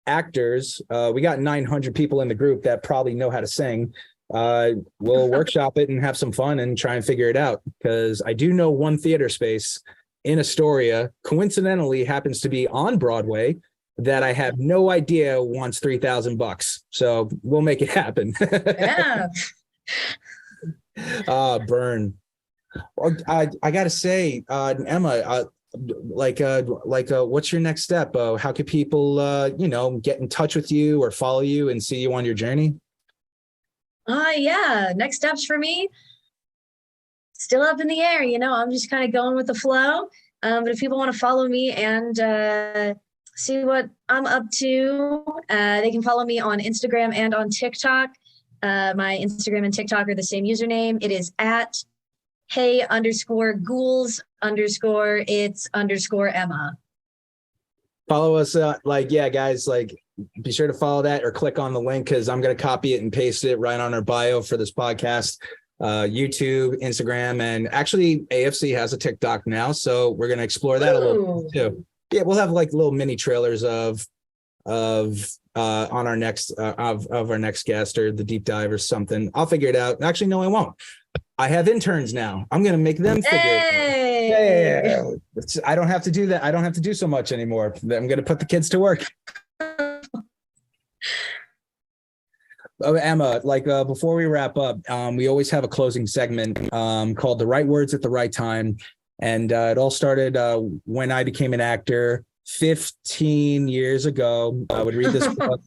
actors, we got 900 people in the group that probably know how to sing, we'll workshop it and have some fun and try and figure it out. Because I do know one theater space in Astoria, coincidentally happens to be on Broadway, that I have no idea wants $3,000. So we'll make it happen. Yeah. Burn. Well, I gotta say, Emma, what's your next step? How can people, get in touch with you or follow you and see you on your journey? Yeah. Next steps for me, still up in the air. I'm just kind of going with the flow. But if people want to follow me and see what I'm up to, they can follow me on Instagram and on TikTok. My Instagram and TikTok are the same username. It is at hey_ghouls_it's_Emma. Follow us. Guys, be sure to follow that or click on the link, because I'm going to copy it and paste it right on our bio for this podcast. YouTube, Instagram, and actually AFC has a TikTok now. So we're going to explore that a little bit too. Yeah, we'll have little mini trailers of on our next of our next guest or the deep dive or something. I'll figure it out. Actually, no, I won't. I have interns now. I'm going to make them figure it out. Yeah. I don't have to do that. I don't have to do so much anymore. I'm going to put the kids to work. Oh, Emma, before we wrap up, we always have a closing segment called The Right Words at the Right Time. And it all started when I became an actor 15 years ago. I would read this book.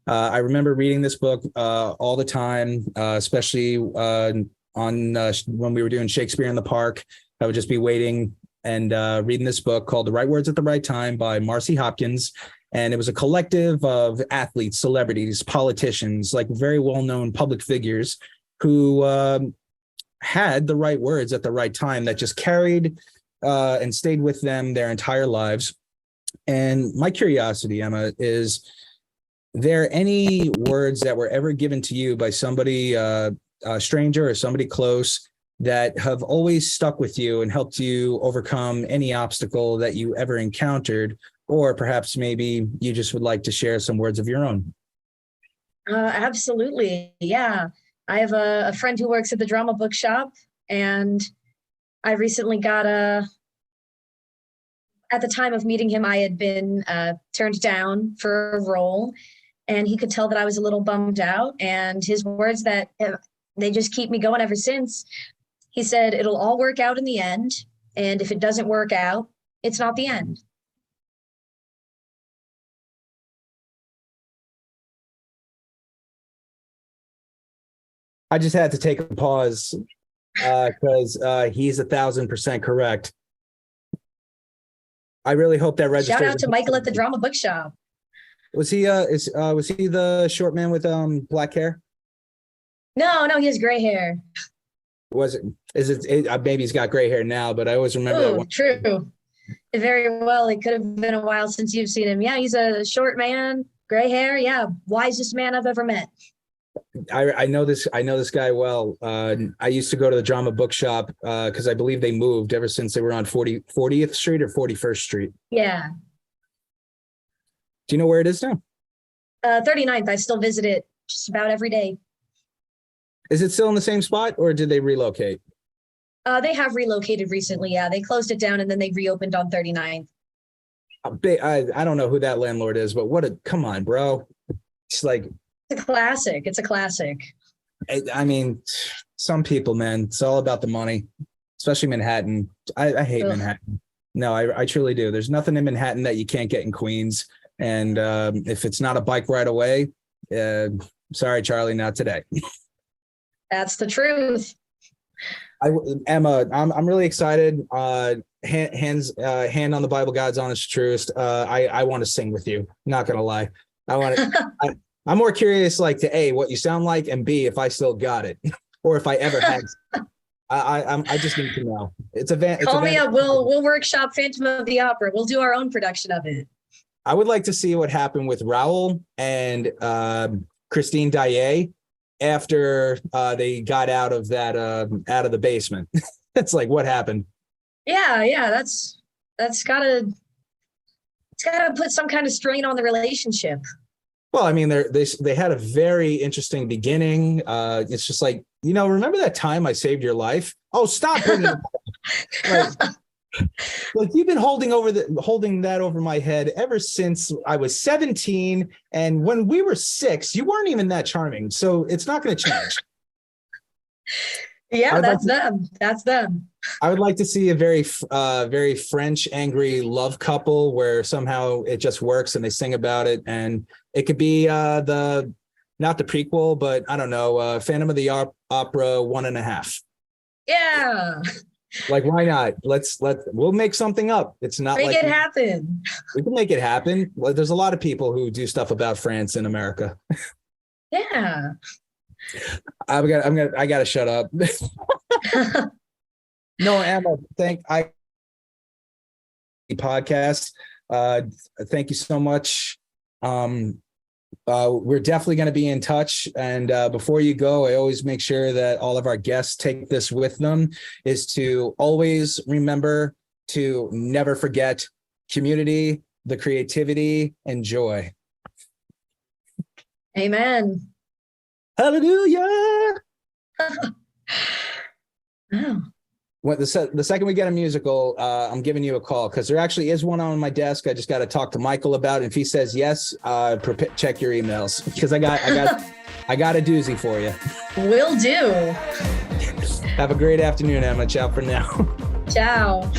I remember reading this book all the time, especially on when we were doing Shakespeare in the Park. I would just be waiting and reading this book called The Right Words at the Right Time by Marcy Hopkins. And it was a collective of athletes, celebrities, politicians, very well-known public figures who had the right words at the right time that just carried and stayed with them their entire lives. And my curiosity, Emma, is there any words that were ever given to you by somebody, a stranger or somebody close, that have always stuck with you and helped you overcome any obstacle that you ever encountered? Or perhaps maybe you just would like to share some words of your own. Absolutely. Yeah. I have a friend who works at the drama bookshop, and I recently got at the time of meeting him, I had been turned down for a role, and he could tell that I was a little bummed out. And his words that they just keep me going ever since. He said, "It'll all work out in the end. And if it doesn't work out, it's not the end." I just had to take a pause because he's 1,000% correct. I really hope that registers. Shout out to Michael at the drama bookshop. Was he was he the short man with black hair? No, he has gray hair. Maybe he's got gray hair now, but I always remember that one. True. Very well. It could have been a while since you've seen him. Yeah, he's a short man, gray hair. Yeah, wisest man I've ever met. I know this guy well. I used to go to the drama bookshop because I believe they moved ever since they were on 40th Street or 41st Street. Yeah. Do you know where it is now? 39th. I still visit it just about every day. Is it still in the same spot, or did they relocate? They have relocated recently. Yeah, they closed it down and then they reopened on 39th. I don't know who that landlord is, but come on, bro. It's It's a classic. It's a classic. I mean, some people, man, it's all about the money, especially Manhattan. I hate Manhattan. No, I truly do. There's nothing in Manhattan that you can't get in Queens. And if it's not a bike ride away, sorry, Charlie, not today. That's the truth. Emma, I'm really excited. Hand on the Bible, God's honest truth. I want to sing with you. Not gonna lie. I'm more curious, to A, what you sound like, and B, if I still got it, or if I ever had. I just need to know. Call me up. We'll workshop Phantom of the Opera. We'll do our own production of it. I would like to see what happened with Raoul and Christine Daae after they got out of the basement. It's what happened. Yeah. That's gotta put some kind of strain on the relationship. Well, I mean, they had a very interesting beginning. It's just like, remember that time I saved your life? Oh, stop bringing it up. Like you've been holding that over my head ever since I was 17, and when we were 6, you weren't even that charming. So it's not going to change. Yeah, that's them. I would like to see a very French angry love couple where somehow it just works and they sing about it, and it could be not the prequel, but I don't know, Phantom of the Opera 1.5. Yeah. Like, why not? We'll make something up. It's not make like it happen. We can make it happen. Well, there's a lot of people who do stuff about France in America. Yeah. I gotta shut up. No, Emma, podcast. Thank you so much. We're definitely going to be in touch. And before you go, I always make sure that all of our guests take this with them, is to always remember to never forget community, the creativity, and joy. Amen. Hallelujah. Oh. When the second we get a musical, I'm giving you a call, because there actually is one on my desk. I just got to talk to Michael about it. If he says yes, check your emails, because I got a doozy for you. Will do. Have a great afternoon, Emma. Ciao for now. Ciao.